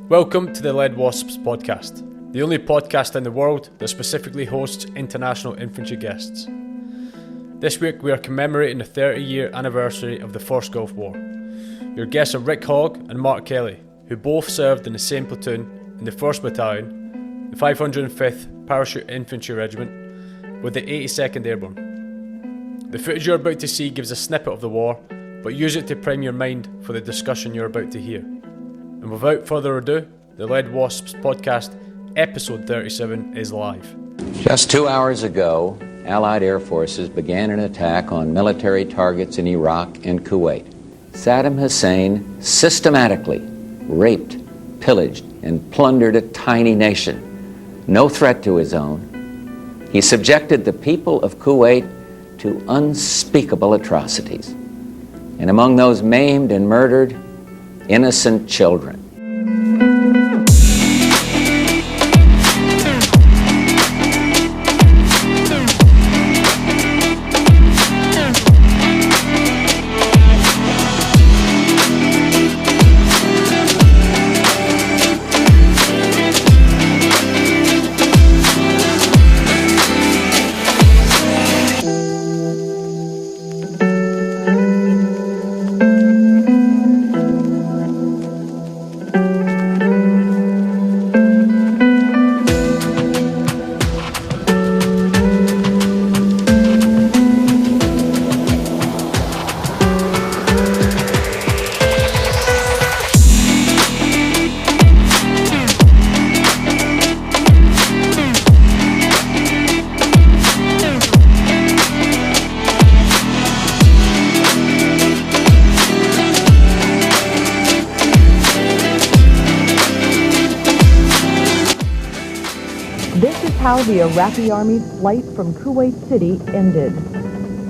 Welcome to the Led Wasps podcast, the only podcast in the world that specifically hosts international infantry guests. This week we are commemorating the 30-year anniversary of the First Gulf War. Your guests are War HOGG and Mark Kelley, who both served in the same platoon in the 1st Battalion, the 505th Parachute Infantry Regiment, with the 82nd Airborne. The footage you're about to see gives a snippet of the war, but use it to prime your mind for the discussion you're about to hear. And without further ado, the Led Wasps podcast, episode 37, is live. Just 2 hours ago, Allied air forces began an attack on military targets in Iraq and Kuwait. Saddam Hussein systematically raped, pillaged, and plundered a tiny nation, no threat to his own. He subjected the people of Kuwait to unspeakable atrocities. And among those maimed and murdered, innocent children. How the Iraqi army's flight from Kuwait City ended.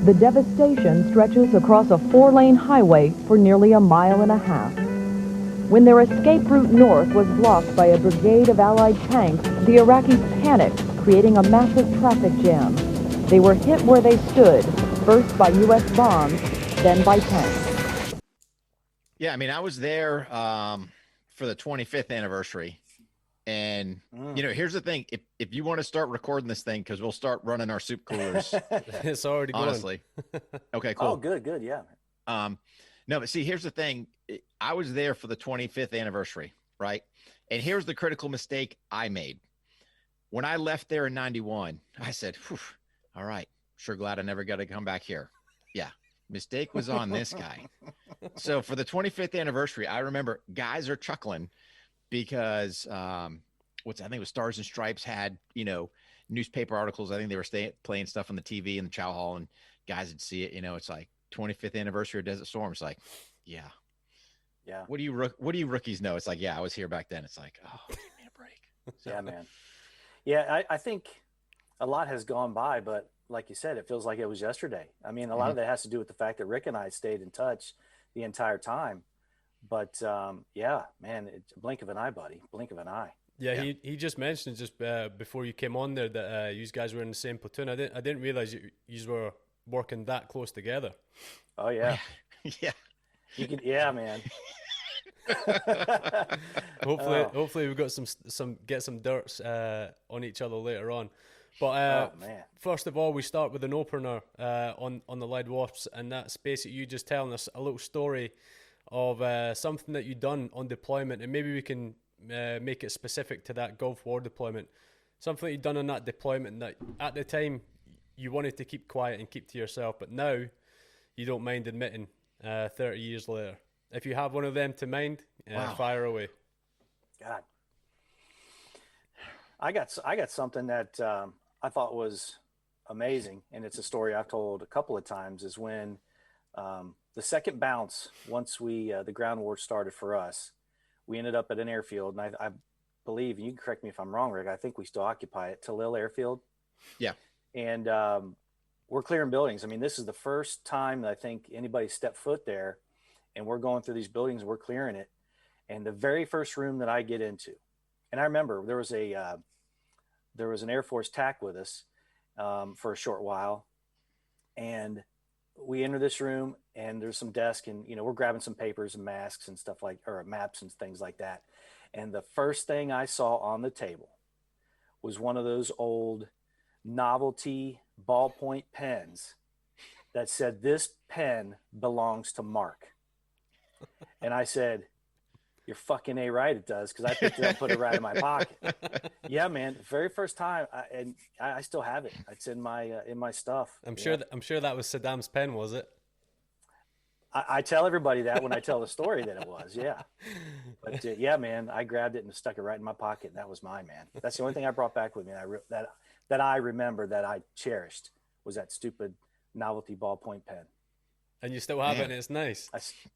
The devastation stretches across a 4-lane highway for nearly 1.5 miles. When their escape route north was blocked by a brigade of Allied tanks, the Iraqis panicked, creating a massive traffic jam. They were hit where they stood, first by U.S. bombs, then by tanks. Yeah, I mean, I was there for the 25th anniversary. And, you know, here's the thing. If you want to start recording this thing, because we'll start running our soup coolers. It's already going. Honestly. Okay, cool. Oh, good. Yeah. No, but see, here's the thing. I was there for the 25th anniversary, right? And here's the critical mistake I made. When I left there in 91, I said, all right, sure glad I never got to come back here. Yeah. Mistake was on this guy. So for the 25th anniversary, I remember guys are chuckling because I think it was Stars and Stripes had, you know, newspaper articles. I think they were playing stuff on the TV in the chow hall, and guys would see it. You know, it's like 25th anniversary of Desert Storm. It's like, yeah. What do you rookies know? It's like, yeah, I was here back then. It's like, oh, give me a break. So. Yeah, man. Yeah, I think a lot has gone by, but like you said, it feels like it was yesterday. I mean, a lot of that has to do with the fact that Rick and I stayed in touch the entire time. But yeah, man, it's a blink of an eye, buddy. Blink of an eye. Yeah, he just mentioned just before you came on there that you guys were in the same platoon. I didn't realize you were working that close together. Oh yeah, yeah. You could, yeah, man. Hopefully we've got some dirts on each other later on. But first of all, we start with an opener on the Led Wasps, and that's basically you just telling us a little story of something that you've done on deployment, and maybe we can make it specific to that Gulf War deployment. Something that you've done on that deployment that at the time you wanted to keep quiet and keep to yourself, but now you don't mind admitting 30 years later. If you have one of them to mind, fire away. God, I got something that I thought was amazing, and it's a story I've told a couple of times. Is when the second bounce, once the ground war started for us, we ended up at an airfield, and I believe, and you can correct me if I'm wrong, Rick, I think we still occupy it, Talil Airfield. Yeah. And we're clearing buildings. I mean, this is the first time that I think anybody stepped foot there, and we're going through these buildings, we're clearing it. And the very first room that I get into, and I remember there was an Air Force TAC with us for a short while. And we enter this room and there's some desk and, we're grabbing some papers and masks and stuff or maps and things like that. And the first thing I saw on the table was one of those old novelty ballpoint pens that said, "This pen belongs to Mark." And I said, "You're fucking A right, it does," because I picked it up and put it right in my pocket. Yeah, man. The very first time, and I still have it. It's in my stuff. I'm sure that was Saddam's pen, was it? I tell everybody that when I tell the story that it was, yeah. But yeah, man, I grabbed it and stuck it right in my pocket, and that was mine, man. That's the only thing I brought back with me. That I remember, that I cherished, was that stupid novelty ballpoint pen. And you still have it, and it's nice.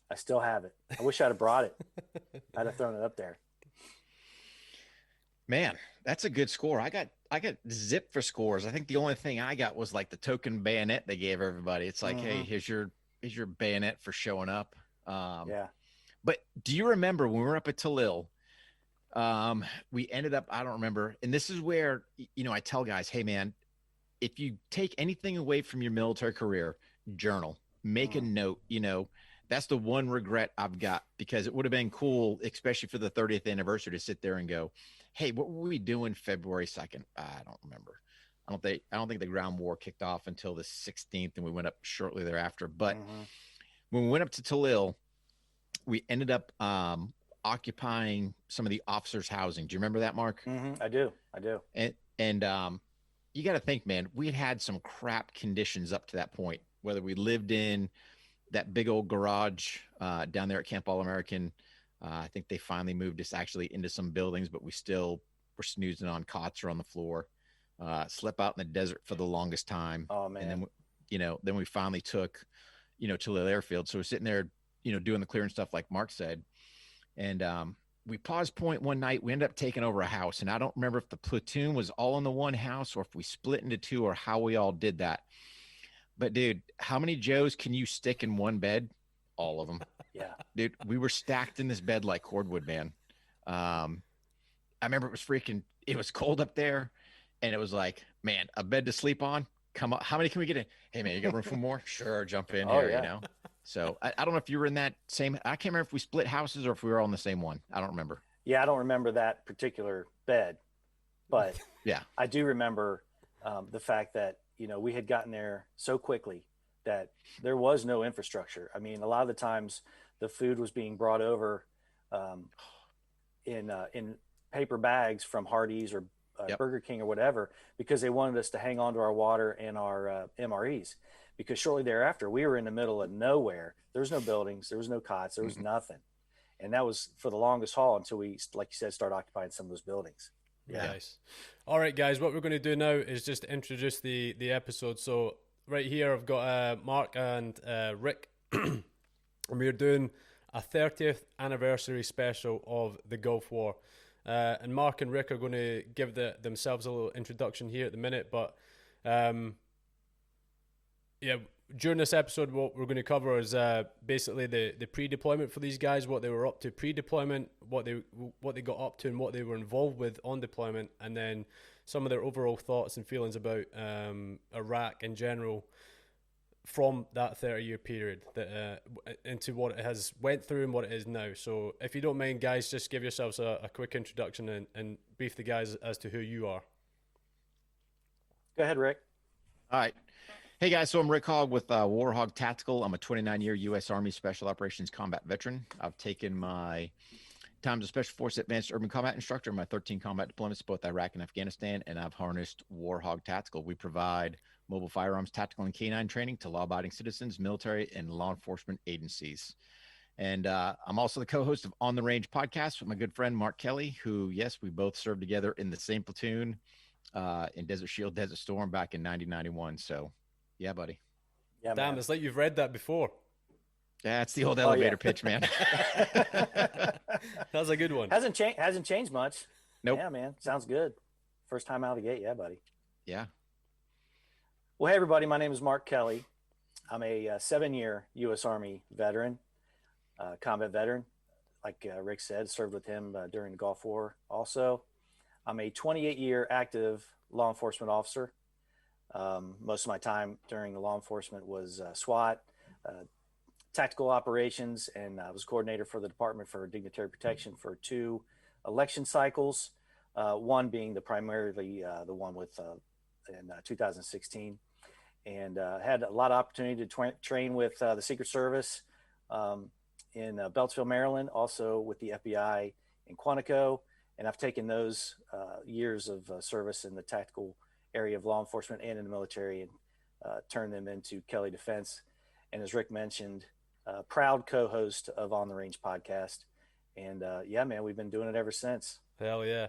I still have it. I wish I'd have brought it. I'd have thrown it up there. Man, that's a good score. I got zipped for scores. I think the only thing I got was like the token bayonet they gave everybody. It's like, hey, here's your bayonet for showing up. Yeah. But do you remember when we were up at Talil? We ended up, I don't remember. And this is where, I tell guys, hey man, if you take anything away from your military career, journal, make a note, that's the one regret I've got, because it would have been cool, especially for the 30th anniversary, to sit there and go, hey, what were we doing February 2nd? I don't remember. I don't think the ground war kicked off until the 16th, and we went up shortly thereafter. But when we went up to Talil, we ended up occupying some of the officers' housing. Do you remember that, Mark? I do. And you got to think, man, we had some crap conditions up to that point, whether we lived in that big old garage down there at Camp All-American. I think they finally moved us actually into some buildings, but we still were snoozing on cots or on the floor. Slept out in the desert for the longest time. Oh man. And then, then we finally took, to the airfield. So we're sitting there, doing the clearing stuff like Mark said. And we paused point one night. We ended up taking over a house. And I don't remember if the platoon was all in the one house or if we split into two or how we all did that. But dude, how many Joes can you stick in one bed? All of them. Yeah. Dude, we were stacked in this bed like cordwood, man. I remember it was cold up there. And it was like, man, a bed to sleep on. Come on. How many can we get in? Hey, man, you got room for more? Sure. Jump in here, yeah. So I don't know if you were in that same, I can't remember if we split houses or if we were all in the same one. I don't remember. Yeah. I don't remember that particular bed, but yeah, I do remember the fact that, we had gotten there so quickly that there was no infrastructure. I mean, a lot of the times the food was being brought over in paper bags from Hardee's or Burger King or whatever, because they wanted us to hang on to our water and our MREs, because shortly thereafter we were in the middle of nowhere. There was no buildings, there was no cots, there was nothing. And that was for the longest haul until we, like you said, start occupying some of those buildings. Yeah. Nice. All right, guys, what we're going to do now is just introduce the episode. So right here I've got Mark and Rick, and we're doing a 30th anniversary special of the Gulf War. And Mark and Rick are going to give themselves a little introduction here at the minute. But during this episode, what we're going to cover is basically the pre-deployment for these guys, what they were up to pre-deployment, what they got up to and what they were involved with on deployment, and then some of their overall thoughts and feelings about Iraq in general from that 30-year period into what it has went through and what it is now. So if you don't mind, guys, just give yourselves a quick introduction and brief the guys as to who you are. Go ahead, Rick. All right. Hey guys, so I'm Rick Hogg with War HOGG Tactical. I'm a 29-year U.S. Army Special Operations combat veteran. I've taken my time as a Special Force Advanced Urban Combat Instructor in my 13 combat deployments, both Iraq and Afghanistan, and I've harnessed War HOGG Tactical. We provide mobile firearms, tactical, and canine training to law-abiding citizens, military, and law enforcement agencies. And I'm also the co-host of On the Range podcast with my good friend Mark Kelley, who, yes, we both served together in the same platoon in Desert Shield, Desert Storm back in 1991. So, yeah, buddy. Yeah, damn, man. it's like you've read that before. Yeah, it's the old elevator pitch, man. That was a good one. Hasn't changed much. Nope. Yeah, man. Sounds good. First time out of the gate. Yeah, buddy. Yeah. Well, hey, everybody. My name is Mark Kelley. I'm a 7-year U.S. Army veteran, combat veteran. Like Rick said, served with him during the Gulf War also. I'm a 28-year active law enforcement officer. Most of my time during the law enforcement was SWAT, tactical operations, and I was coordinator for the Department for Dignitary Protection for 2 election cycles, one being primarily the one with in 2016, and had a lot of opportunity to train with the Secret Service in Beltsville, Maryland, also with the FBI in Quantico, and I've taken those years of service in the tactical area of law enforcement and in the military and turned them into Kelley Defense. And as Rick mentioned, proud co-host of On the Range podcast. And yeah, man, we've been doing it ever since. Hell yeah.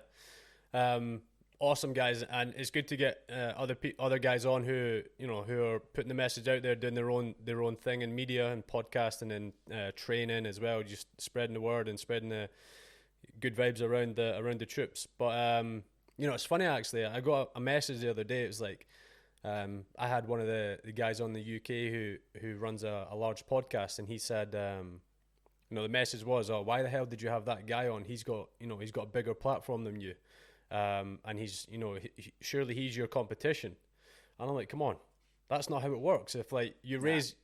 Awesome, guys. And it's good to get other guys on who are putting the message out there, doing their own thing in media and podcasting and training as well, just spreading the word and spreading the good vibes around the troops. But it's funny, actually. I got a message the other day. It was like, I had one of the guys on the UK who runs a large podcast, and he said, the message was, "Oh, why the hell did you have that guy on? He's got a bigger platform than you, and he's surely he's your competition." And I'm like, come on, that's not how it works. If you raise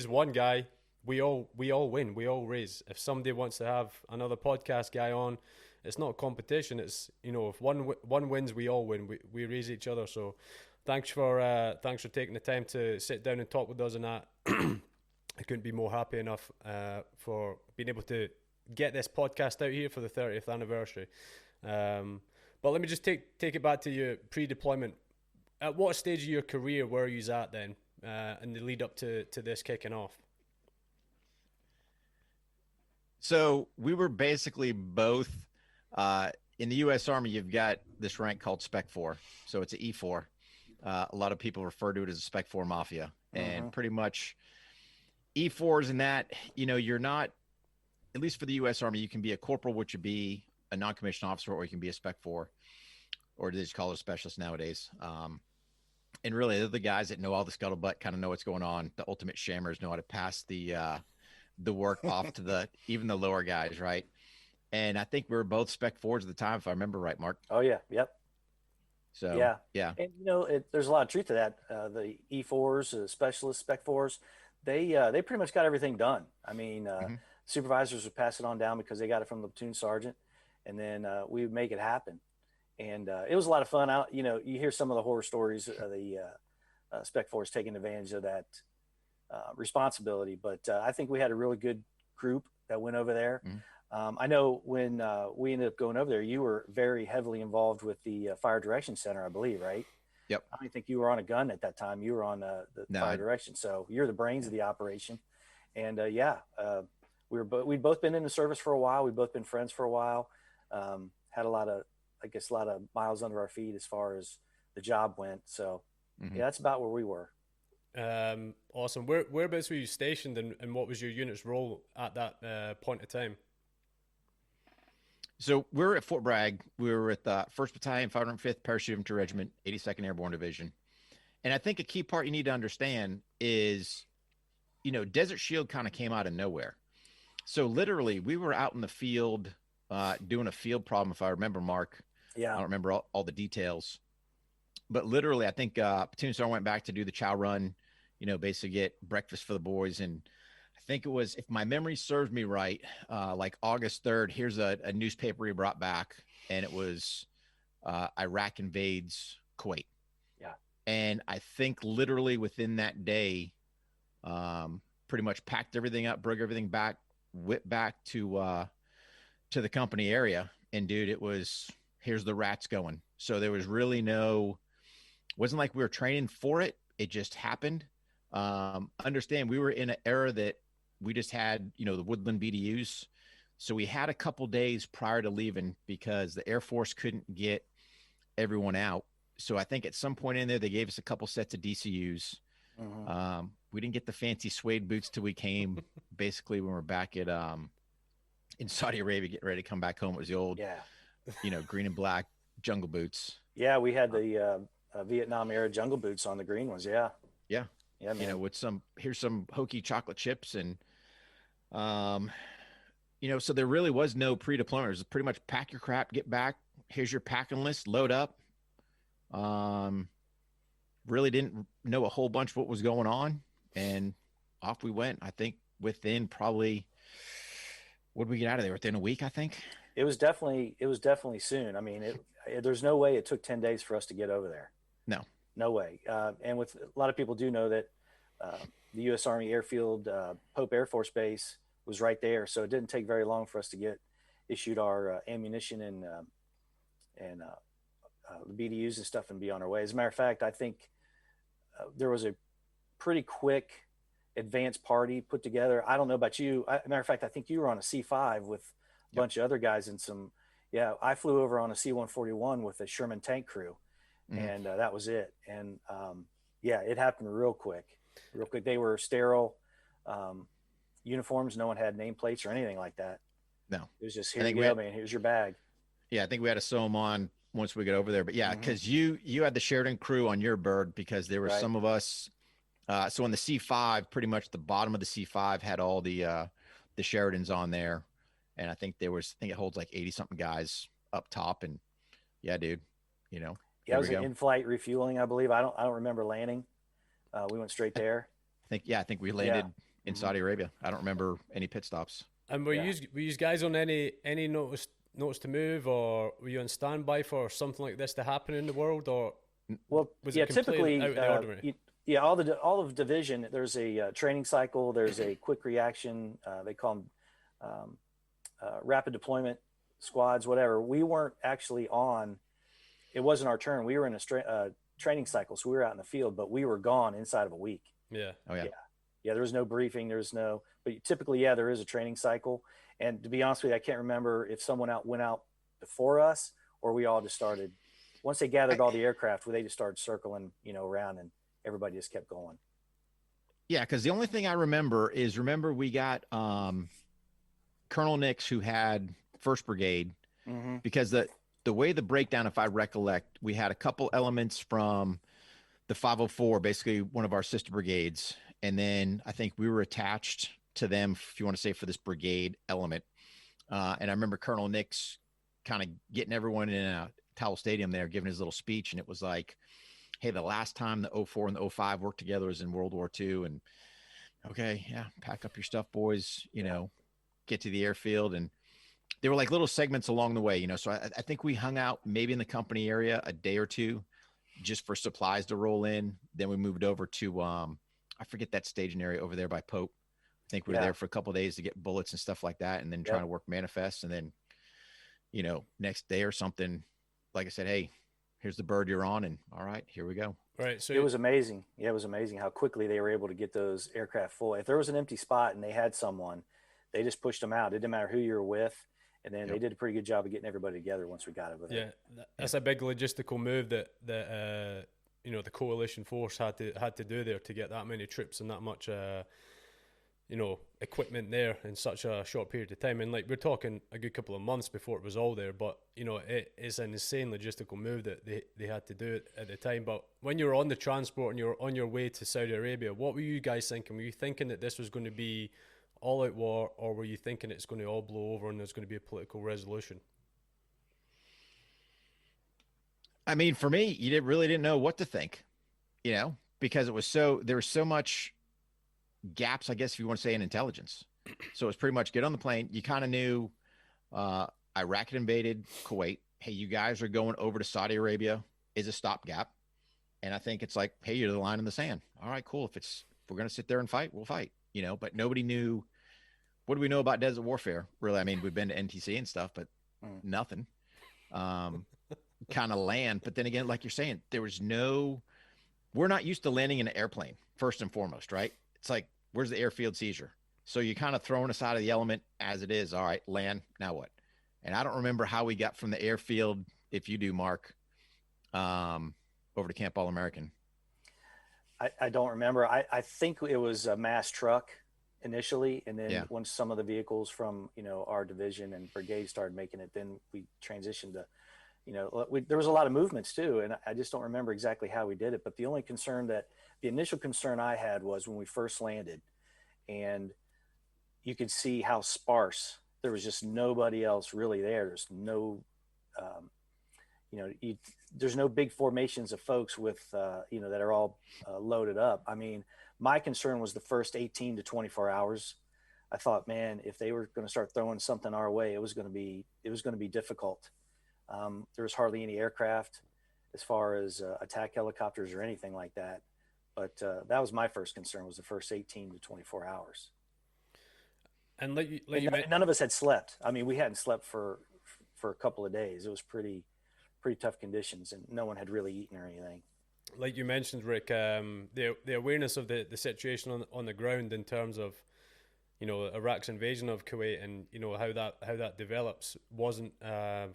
one guy, we all win, we all raise. If somebody wants to have another podcast guy on, it's not competition. It's if one wins, we all win. We raise each other. So thanks for taking the time to sit down and talk with us on that. I couldn't be more happy enough for being able to get this podcast out here for the 30th anniversary. But let me just take it back to your pre-deployment. At what stage of your career were you at then, in the lead up to this kicking off? So we were basically both in the U.S. Army. You've got this rank called Spec 4, so it's an E4. A lot of people refer to it as a Spec 4 Mafia, and pretty much E4s in that, you're not, at least for the U.S. Army, you can be a corporal, which would be a non-commissioned officer, or you can be a Spec 4, or they just call it a specialist nowadays. And really, they're the guys that know all the scuttlebutt, kind of know what's going on. The ultimate shammers know how to pass the work off to even the lower guys, right? And I think we were both Spec 4s at the time, if I remember right, Mark. Oh, yeah. Yep. So, yeah. And, there's a lot of truth to that. The E4s, specialist Spec 4s, they pretty much got everything done. I mean, supervisors would pass it on down because they got it from the platoon sergeant, and then we would make it happen. And it was a lot of fun. You hear some of the horror stories of the Spec 4s taking advantage of that responsibility. But I think we had a really good group that went over there. I know when we ended up going over there, you were very heavily involved with the Fire Direction Center, I believe, right? Yep. I don't think you were on a gun at that time. You were on the Fire Direction. So you're the brains of the operation. And we'd both been in the service for a while. We'd both been friends for a while. Had a lot of miles under our feet as far as the job went. So yeah, that's about where we were. Awesome. Whereabouts were you stationed, and what was your unit's role at that point of time? So we were at Fort Bragg. We were at the 1st Battalion, 505th Parachute Infantry Regiment, 82nd Airborne Division. And I think a key part you need to understand is, Desert Shield kind of came out of nowhere. So literally, we were out in the field doing a field problem, if I remember, Mark. Yeah. I don't remember all the details. But literally, I think Platoon Sergeant went back to do the chow run, basically get breakfast for the boys. And I think it was, if my memory serves me right, like August 3rd, here's a newspaper he brought back, and it was Iraq invades Kuwait. Yeah. And I think literally within that day, pretty much packed everything up, broke everything back, whipped back to the company area. And dude, it was, here's the rats going. So there was really wasn't like we were training for it. It just happened. Understand, we were in an era that we just had, the Woodland BDUs. So we had a couple days prior to leaving because the Air Force couldn't get everyone out. So I think at some point in there, they gave us a couple sets of DCUs. We didn't get the fancy suede boots till we came basically when we're back at, in Saudi Arabia, getting ready to come back home. It was the old, green and black jungle boots. Yeah. We had the Vietnam era jungle boots on, the green ones. Yeah. Yeah. Yeah, man. With here's some hokey chocolate chips. And, so there really was no pre-deployment. It was pretty much pack your crap, get back. Here's your packing list, load up. really didn't know a whole bunch what was going on, and off we went. I think within probably, what did we get out of there? Within a week, I think. It was definitely soon. I mean, there's no way it took 10 days for us to get over there. No way. And with a lot of people do know that the U.S. Army Airfield, Pope Air Force Base was right there. So it didn't take very long for us to get issued our ammunition and the BDUs and stuff and be on our way. As a matter of fact, I think there was a pretty quick advance party put together. I don't know about you. Matter of fact, I think you were on a C5 with a bunch of other guys and I flew over on a C-141 with a Sherman tank crew. And that was it. And it happened real quick. They were sterile uniforms. No one had nameplates or anything like that. No, it was just, here you go, man. Here's your bag. Yeah, I think we had to sew them on once we get over there. But yeah, because you had the Sheridan crew on your bird, because there were some of us. So on the C5, pretty much the bottom of the C5 had all the Sheridans on there, and I think it holds like 80 something guys up top. And yeah, dude, Yeah, it was an in-flight refueling, I believe. I don't remember landing. We went straight there. I think we landed in Saudi Arabia. I don't remember any pit stops. And were you guys on any notice to move, or were you on standby for something like this to happen in the world, or was it typically out of the ordinary? all of division. There's a training cycle. There's a quick reaction. They call them rapid deployment squads, whatever. We weren't actually on. It wasn't our turn. We were in a training cycle, so we were out in the field, but we were gone inside of a week. Yeah. Oh yeah. Yeah. There was no briefing. But typically, there is a training cycle. And to be honest with you, I can't remember if someone went out before us, or we all just started. Once they gathered all the aircraft, they just started circling, around, and everybody just kept going. Yeah, because the only thing I remember we got Colonel Nix, who had 1st Brigade, because the way the breakdown, if I recollect, we had a couple elements from the 504, basically one of our sister brigades. And then I think we were attached to them, if you want to say, for this brigade element. And I remember Colonel Nix kind of getting everyone in a Towel Stadium there, giving his little speech. And it was like, hey, the last time the 04 and the 05 worked together was in World War II. And okay, yeah, pack up your stuff, boys, get to the airfield. And there were like little segments along the way, so I think we hung out maybe in the company area a day or two just for supplies to roll in. Then we moved over to, I forget that staging area over there by Pope. I think we were there for a couple of days to get bullets and stuff like that. And then trying to work manifests. And then, next day or something, like I said, hey, here's the bird you're on. And all right, here we go. Right. So it was amazing. Yeah, it was amazing how quickly they were able to get those aircraft full. If there was an empty spot and they had someone, they just pushed them out. It didn't matter who you were with. And then they did a pretty good job of getting everybody together once we got over there. Yeah, that's a big logistical move that the coalition force had to do there to get that many troops and that much equipment there in such a short period of time. And like, we're talking a good couple of months before it was all there, but it is an insane logistical move that they had to do it at the time. But when you were on the transport and you were on your way to Saudi Arabia, what were you guys thinking? Were you thinking that this was going to be all-out war, or were you thinking it's going to all blow over and there's going to be a political resolution? I mean, for me, you really didn't know what to think, because there was so much gaps, I guess, if you want to say, in intelligence. So it's pretty much get on the plane. You kind of knew Iraq had invaded Kuwait. Hey, you guys are going over to Saudi Arabia is a stopgap. And I think it's like, hey, you're the line in the sand. All right, cool. If we're going to sit there and fight, we'll fight, but nobody knew. What do we know about desert warfare? Really? I mean, we've been to NTC and stuff, but nothing. Kind of land. But then again, like you're saying, we're not used to landing in an airplane, first and foremost, right? It's like, where's the airfield seizure? So you're kind of thrown aside of the element as it is. All right, land, now what? And I don't remember how we got from the airfield, if you do, Mark, over to Camp All-American. I don't remember. I think it was a mass truck initially, and then once some of the vehicles from our division and brigade started making it, then we transitioned to there was a lot of movements too, and I just don't remember exactly how we did it. But the initial concern I had was when we first landed, and you could see how sparse there was, just nobody else really there. There's no there's no big formations of folks with, that are all loaded up. I mean, my concern was the first 18 to 24 hours. I thought, man, if they were going to start throwing something our way, it was going to be difficult. There was hardly any aircraft as far as attack helicopters or anything like that. But that was my first concern, was the first 18 to 24 hours. And none of us had slept. I mean, we hadn't slept for a couple of days. It was pretty tough conditions, and no one had really eaten or anything. Like you mentioned, Rick, the awareness of the situation on the ground in terms of, Iraq's invasion of Kuwait and, how that develops wasn't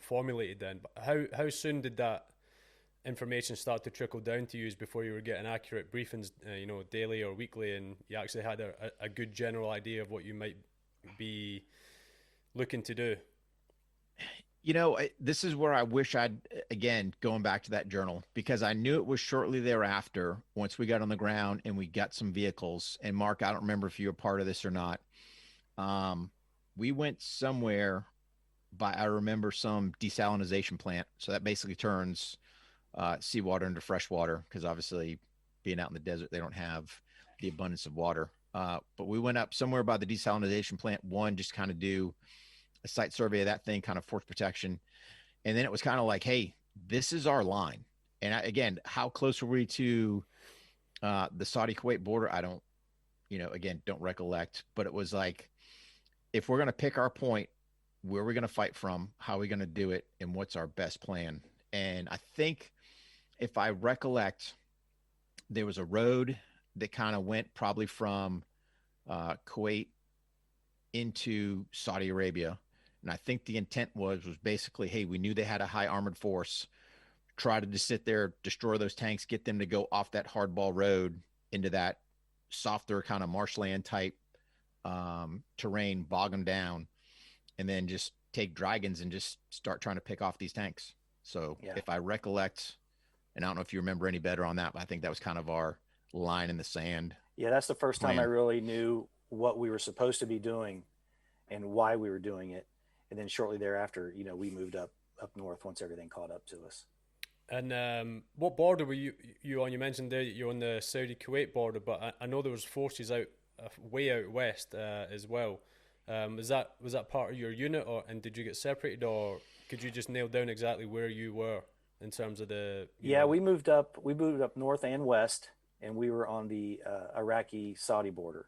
formulated then. But how soon did that information start to trickle down to you before you were getting accurate briefings, daily or weekly, and you actually had a good general idea of what you might be looking to do? This is where I wish again, going back to that journal, because I knew it was shortly thereafter, once we got on the ground and we got some vehicles. And Mark, I don't remember if you were part of this or not. We went somewhere I remember some desalinization plant. So that basically turns seawater into fresh water, because obviously being out in the desert, they don't have the abundance of water. But we went up somewhere by the desalinization plant, just kind of do a site survey of that thing, kind of force protection. And then it was kind of like, hey, this is our line. And again, how close were we to the Saudi Kuwait border? I don't, don't recollect, but it was like, if we're going to pick our point, where are we going to fight from? How are we going to do it? And what's our best plan? And I think, if I recollect, there was a road that kind of went probably from Kuwait into Saudi Arabia. And I think the intent was basically, hey, we knew they had a high armored force, try to just sit there, destroy those tanks, get them to go off that hardball road into that softer kind of marshland type terrain, bog them down, and then just take dragons and just start trying to pick off these tanks. So if I recollect, and I don't know if you remember any better on that, but I think that was kind of our line in the sand. Yeah, that's the first time I really knew what we were supposed to be doing and why we were doing it. And then shortly thereafter, we moved up north once everything caught up to us. And what border were you on? You mentioned there that you're on the Saudi-Kuwait border, but I know there was forces way out west as well. Was that part of your unit, and did you get separated, or could you just nail down exactly where you were in terms of the? We moved up north and west, and we were on the Iraqi-Saudi border.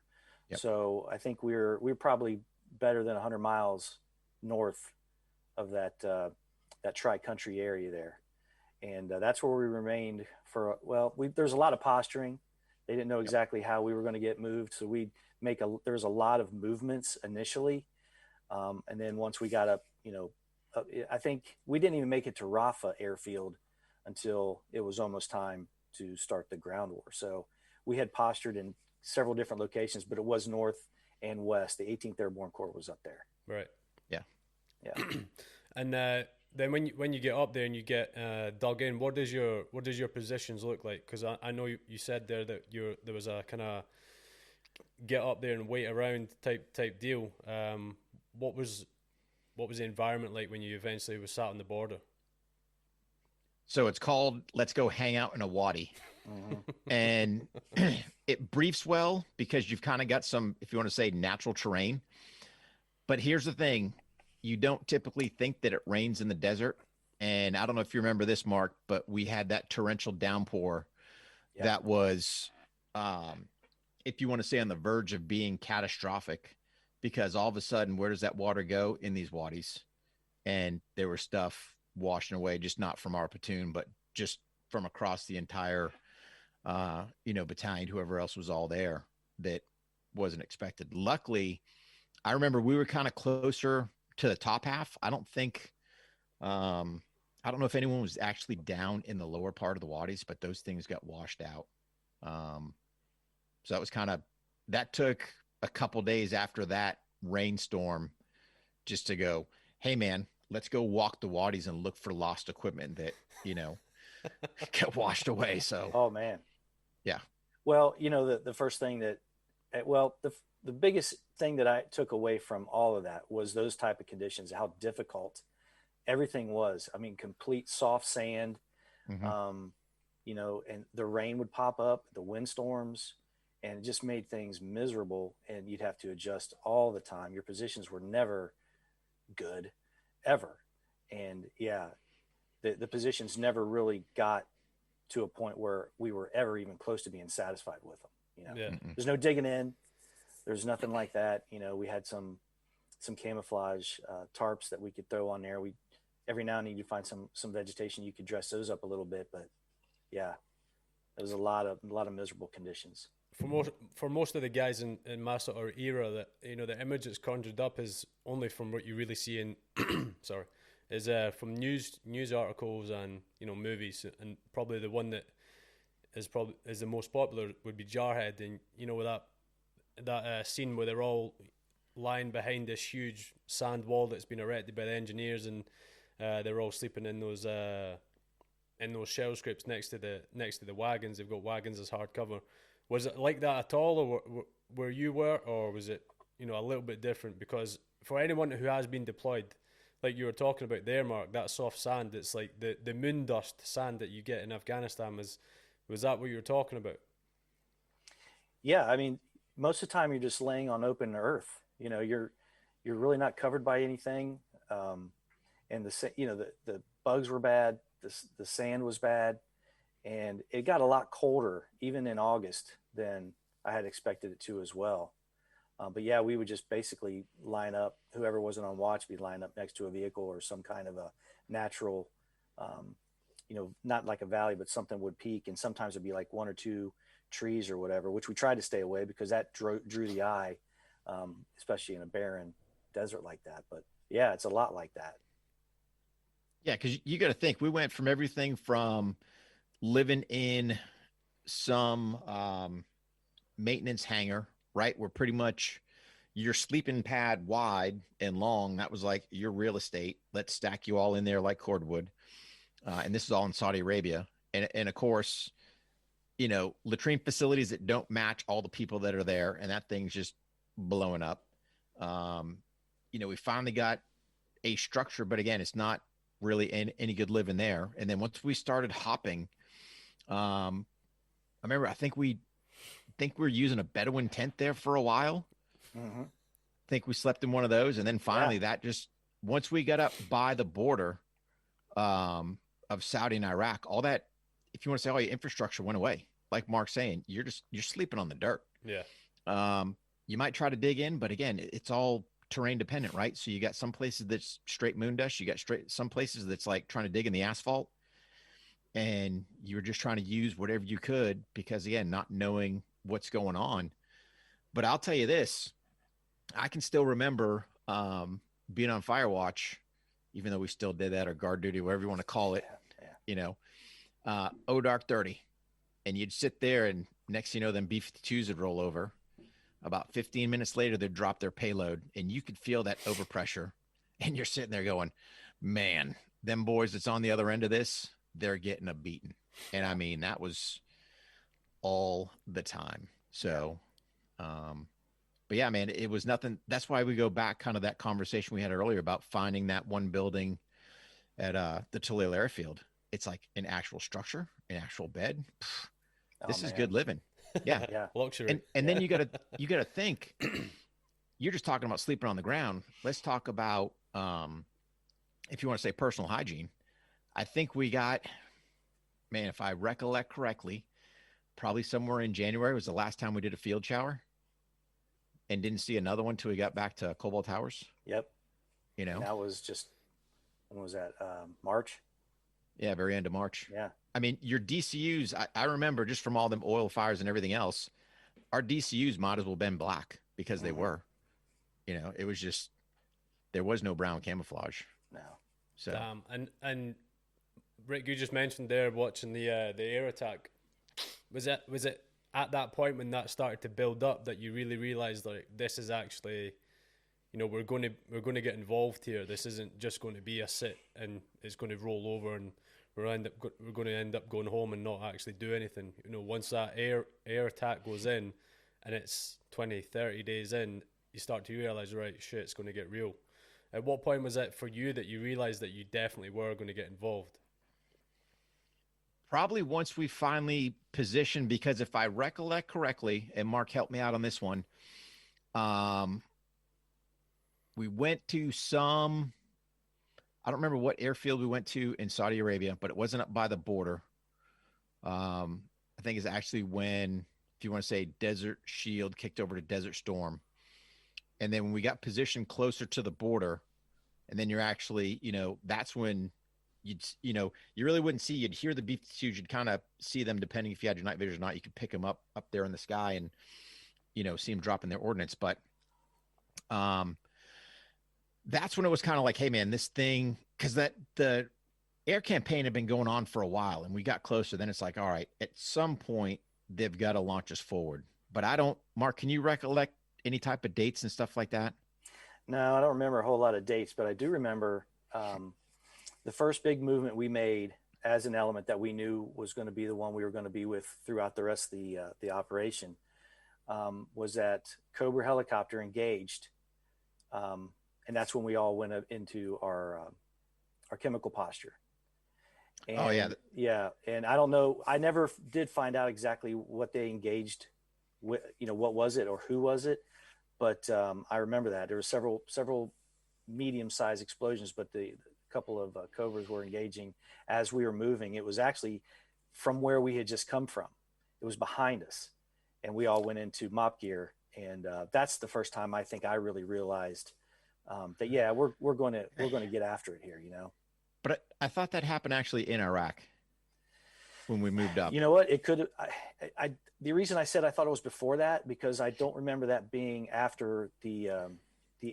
Yep. So I think we're probably better than 100 miles north of that tri-country area there. And that's where we remained there's a lot of posturing. They didn't know exactly how we were going to get moved. So there was a lot of movements initially. And then once we got up, I think we didn't even make it to Rafah airfield until it was almost time to start the ground war. So we had postured in several different locations, but it was north and west. The 18th Airborne Corps was up there. Right. Yeah. And then when you get up there and you get dug in, what does your positions look like? Because I know you said there that there was a kind of get up there and wait around type deal. What was the environment like when you eventually was sat on the border? So it's called Let's Go Hang Out in a Wadi. And it briefs well because you've kind of got some, if you want to say, natural terrain. But here's the thing. You don't typically think that it rains in the desert. And I don't know if you remember this, Mark, but we had that torrential downpour that was, if you want to say, on the verge of being catastrophic, because all of a sudden, where does that water go? In these wadis. And there was stuff washing away, just not from our platoon, but just from across the entire, battalion, whoever else was all there, that wasn't expected. Luckily, I remember we were kind of closer to the top half. I don't know if anyone was actually down in the lower part of the wadis, but those things got washed out. So that was that took a couple days after that rainstorm just to go, hey man, let's go walk the wadis and look for lost equipment that, got washed away. So, oh man. Yeah. Well, the first thing the biggest thing that I took away from all of that was those type of conditions, how difficult everything was. I mean, complete soft sand. Mm-hmm. You know, and the rain would pop up, the windstorms, and it just made things miserable. And you'd have to adjust all the time. Your positions were never good, ever. And yeah, the positions never really got to a point where we were ever even close to being satisfied with them. You know, Yeah. there's no digging in. There's nothing like that. You know, we had some camouflage tarps that we could throw on there. We every now and then you'd find some vegetation. You could dress those up a little bit, but yeah, there was a lot of miserable conditions. For most of the guys in my sort of era, that you know, the image that's conjured up is only from what you really see in sorry, is from news articles and, you know, movies, and probably the one that is the most popular would be Jarhead, and you know, with that scene where they're all lying behind this huge sand wall that's been erected by the engineers, and they're all sleeping in those shell scrapes next to the wagons. They've got wagons as hardcover. Was it like that at all, or where you were, or was it, you know, a little bit different? Because for anyone who has been deployed, like you were talking about there, Mark, that soft sand, it's like the moon dust sand that you get in Afghanistan. Was that what you were talking about? Yeah, I mean, most of the time you're just laying on open earth. You know, you're really not covered by anything. And the bugs were bad. The sand was bad, and it got a lot colder even in August than I had expected it to as well. But yeah, we would just basically line up. Whoever wasn't on watch, we'd line up next to a vehicle or some kind of a natural, you know, not like a valley, but something would peak. And sometimes it'd be like one or two trees or whatever, which we tried to stay away because that drew the eye, especially in a barren desert like that. But yeah, it's a lot like that. Yeah, because you got to think, we went from everything from living in some maintenance hangar, right? Where pretty much your sleeping pad wide and long, that was like your real estate. Let's stack you all in there like cordwood. And this is all in Saudi Arabia. And of course, you know, latrine facilities that don't match all the people that are there. And that thing's just blowing up. You know, we finally got a structure, but again, it's not really any good living there. And then once we started hopping, I remember, I think we were using a Bedouin tent there for a while. Mm-hmm. I think we slept in one of those. And then finally that just, once we got up by the border of Saudi and Iraq, all that, if you want to say all your infrastructure went away, like Mark's saying, you're sleeping on the dirt. Yeah. You might try to dig in, but again, it's all terrain dependent, right? So you got some places that's straight moon dust. You got some places that's like trying to dig in the asphalt, and you were just trying to use whatever you could because, again, not knowing what's going on. But I'll tell you this, I can still remember being on fire watch, even though we still did that, or guard duty, whatever you want to call it, you know, dark 30. And you'd sit there, and next thing you know, them B-52s would roll over. About 15 minutes later, they'd drop their payload, and you could feel that overpressure. And you're sitting there going, man, them boys that's on the other end of this, they're getting a beating. And I mean, that was all the time. So, but yeah, man, it was nothing. That's why we go back kind of that conversation we had earlier about finding that one building at the Tulil airfield. It's like an actual structure, an actual bed. This is good living. Yeah. Yeah. Luxury. And then you gotta think, you're just talking about sleeping on the ground. Let's talk about, if you want to say personal hygiene, I think we got, man, if I recollect correctly, probably somewhere in January was the last time we did a field shower, and didn't see another one till we got back to Cobalt Towers. Yep. You know, And that was just, when was that? March. yeah, very end of March. Yeah. I mean, your DCUs, I remember just from all them oil fires and everything else, our DCUs might as well been black because they were, you know, it was just, there was no brown camouflage. No. So, And Rick, you just mentioned there watching the air attack. Was it at that point when that started to build up that you really realized, like, this is actually, you know, we're going to get involved here. This isn't just going to be a sit and it's going to roll over and we're going to end up going home and not actually do anything. You know, once that air attack goes in and it's 20, 30 days in, you start to realize, right, shit, it's going to get real. At what point was it for you that you realized that you definitely were going to get involved? Probably once we finally positioned, because if I recollect correctly, and Mark helped me out on this one, we went to some, I don't remember what airfield we went to in Saudi Arabia, but it wasn't up by the border. I think it's actually when, if you want to say Desert Shield kicked over to Desert Storm. And then when we got positioned closer to the border, and then you're actually, that's when you really wouldn't see, you'd hear the B-52s, you'd kind of see them depending if you had your night vision or not. You could pick them up there in the sky and, see them dropping their ordnance. But that's when it was kind of like, hey man, this thing, because the air campaign had been going on for a while, and we got closer. Then it's like, all right, at some point they've got to launch us forward. But Mark, can you recollect any type of dates and stuff like that? No, I don't remember a whole lot of dates, but I do remember the first big movement we made as an element that we knew was going to be the one we were going to be with throughout the rest of the operation was that Cobra helicopter engaged. And that's when we all went into our chemical posture. And, oh yeah. Yeah. And I don't know, I never did find out exactly what they engaged with, what was it or who was it? But I remember that there were several medium-sized explosions, but the couple of Cobras were engaging as we were moving. It was actually from where we had just come from. It was behind us, and we all went into mop gear. And that's the first time I think I really realized that, yeah, we're going to get after it here, But I thought that happened actually in Iraq when we moved up. You know what? It could. The reason I said I thought it was before that, because I don't remember that being after the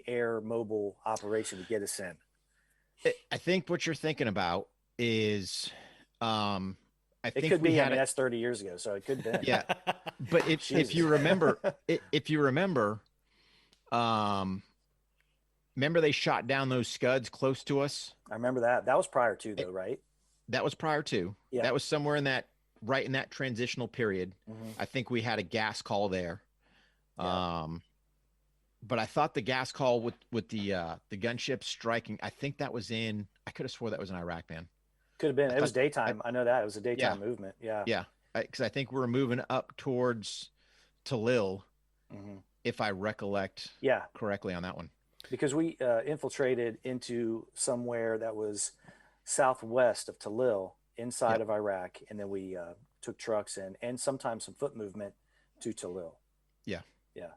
air mobile operation to get us in. I think what you're thinking about is, I think it could be. I mean, that's 30 years ago, so it could be. Yeah, but if you remember, remember they shot down those Scuds close to us. I remember that. That was prior to, though, right? That was prior to. Yeah. That was somewhere right in that transitional period. Mm-hmm. I think we had a gas call there. Yeah. But I thought the gas call with the gunship striking, I think that was I could have swore that was in Iraq, man. Could have been. It was daytime. I know that. It was a daytime movement. Yeah. Yeah. Because I think we were moving up towards Talil, mm-hmm. if I recollect correctly on that one. Because we infiltrated into somewhere that was southwest of Talil, inside of Iraq, and then we took trucks and sometimes some foot movement to Talil. Yeah. Yeah.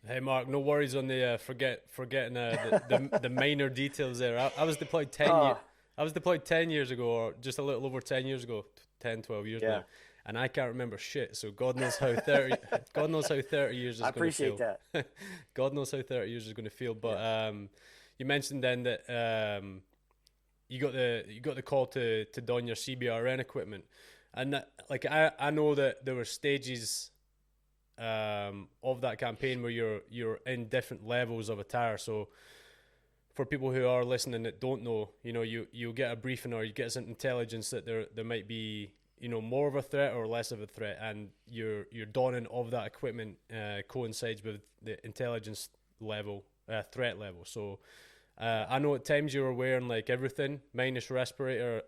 Hey Mark, no worries on the forgetting the minor details there. I was deployed 10 years ago, or just a little over 10 years ago, 10, 12 years now, and I can't remember shit. So God knows how 30 years is going to feel. I appreciate that. God knows how 30 years is going to feel. But you mentioned then that you got the call to don your CBRN equipment, and that, like I know that there were stages of that campaign where you're in different levels of attire. So for people who are listening that don't know, you get a briefing or you get some intelligence that there might be more of a threat or less of a threat, and your donning of that equipment coincides with the intelligence level, threat level. So I know at times you were wearing like everything minus respirator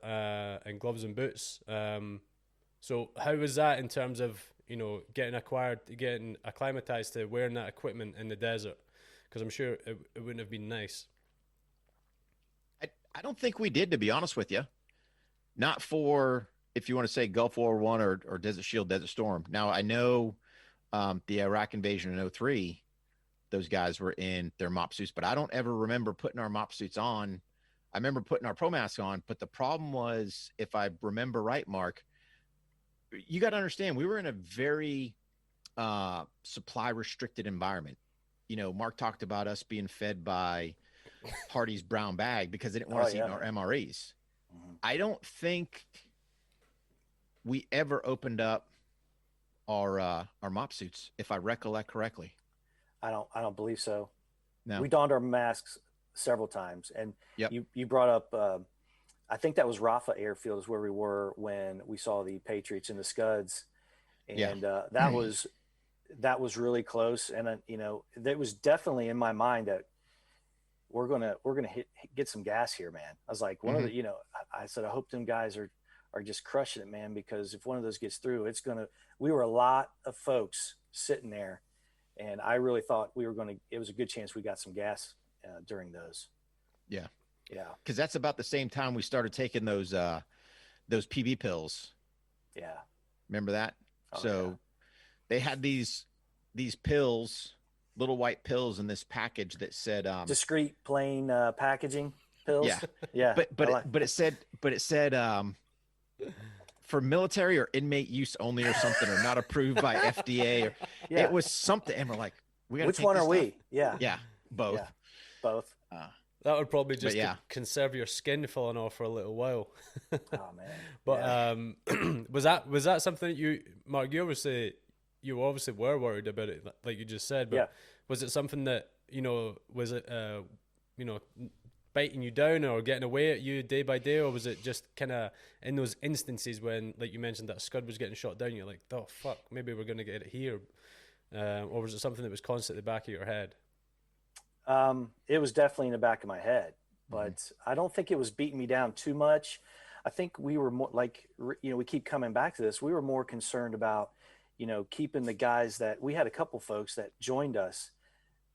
and gloves and boots. So how was that in terms of getting acclimatized to wearing that equipment in the desert? Because I'm sure it wouldn't have been nice. I don't think we did, to be honest with you. Not for, if you want to say Gulf War I or Desert Shield, Desert Storm. Now I know the Iraq invasion in 2003, those guys were in their mop suits, but I don't ever remember putting our mop suits on. I remember putting our pro mask on, but the problem was, if I remember right, Mark, you got to understand, we were in a very supply restricted environment. Mark talked about us being fed by Hardy's brown bag because they didn't want us eating our MREs. Mm-hmm. I don't think we ever opened up our mop suits, if I recollect correctly. I don't believe so. No. We donned our masks several times, and you brought up. I think that was Rafah Airfield is where we were when we saw the Patriots and the Scuds, and that was really close. And it was definitely in my mind that we're gonna get some gas here, man. I was like, one of the, you know, I said, I hope them guys are just crushing it, man, because if one of those gets through, we were a lot of folks sitting there, and I really thought it was a good chance we got some gas during those. Yeah. Yeah. Cause that's about the same time we started taking those PB pills. Yeah. Remember that? Oh, so yeah. They had these pills, little white pills in this package that said, discreet, plain packaging pills. Yeah. Yeah. But it said, for military or inmate use only or something, or not approved by FDA, or Yeah. it was something. And we're like, which one are we? Yeah. Yeah. Both. Yeah. Both. That would probably just yeah. conserve your skin falling off for a little while. Oh man. But was that something that you, Mark? You obviously were worried about it, like you just said. But yeah. Was it something that, you know, was it you know, biting you down or getting away at you day by day, or was it just kind of in those instances when, like you mentioned, that Scud was getting shot down, you're like, oh fuck, maybe we're gonna get it here, or was it something that was constantly back of your head? It was definitely in the back of my head, but I don't think it was beating me down too much. I think we were more like, you know, we keep coming back to this. We were more concerned about, you know, keeping the guys that we had a couple folks that joined us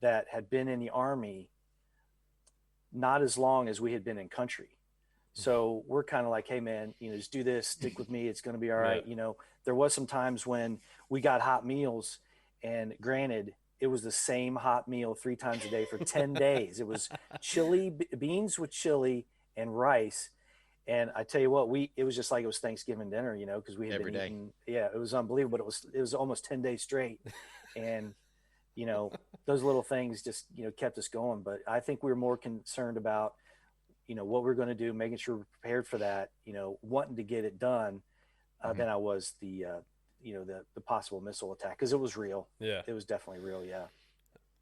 that had been in the Army not as long as we had been in country. So we're kind of like, hey man, you know, just do this, stick with me. It's going to be all right. Yeah. You know, there was some times when we got hot meals, and granted, it was the same hot meal 3 times a day for 10 days. It was chili, beans with chili and rice. And I tell you what, it was just like it was Thanksgiving dinner, you know, because we had Every been day. eating. Yeah, it was unbelievable. But it was almost 10 days straight. And, you know, those little things just, you know, kept us going. But I think we were more concerned about, you know, what we're going to do, making sure we're prepared for that, you know, wanting to get it done than I was the possible missile attack, because it was real. Yeah, it was definitely real. Yeah.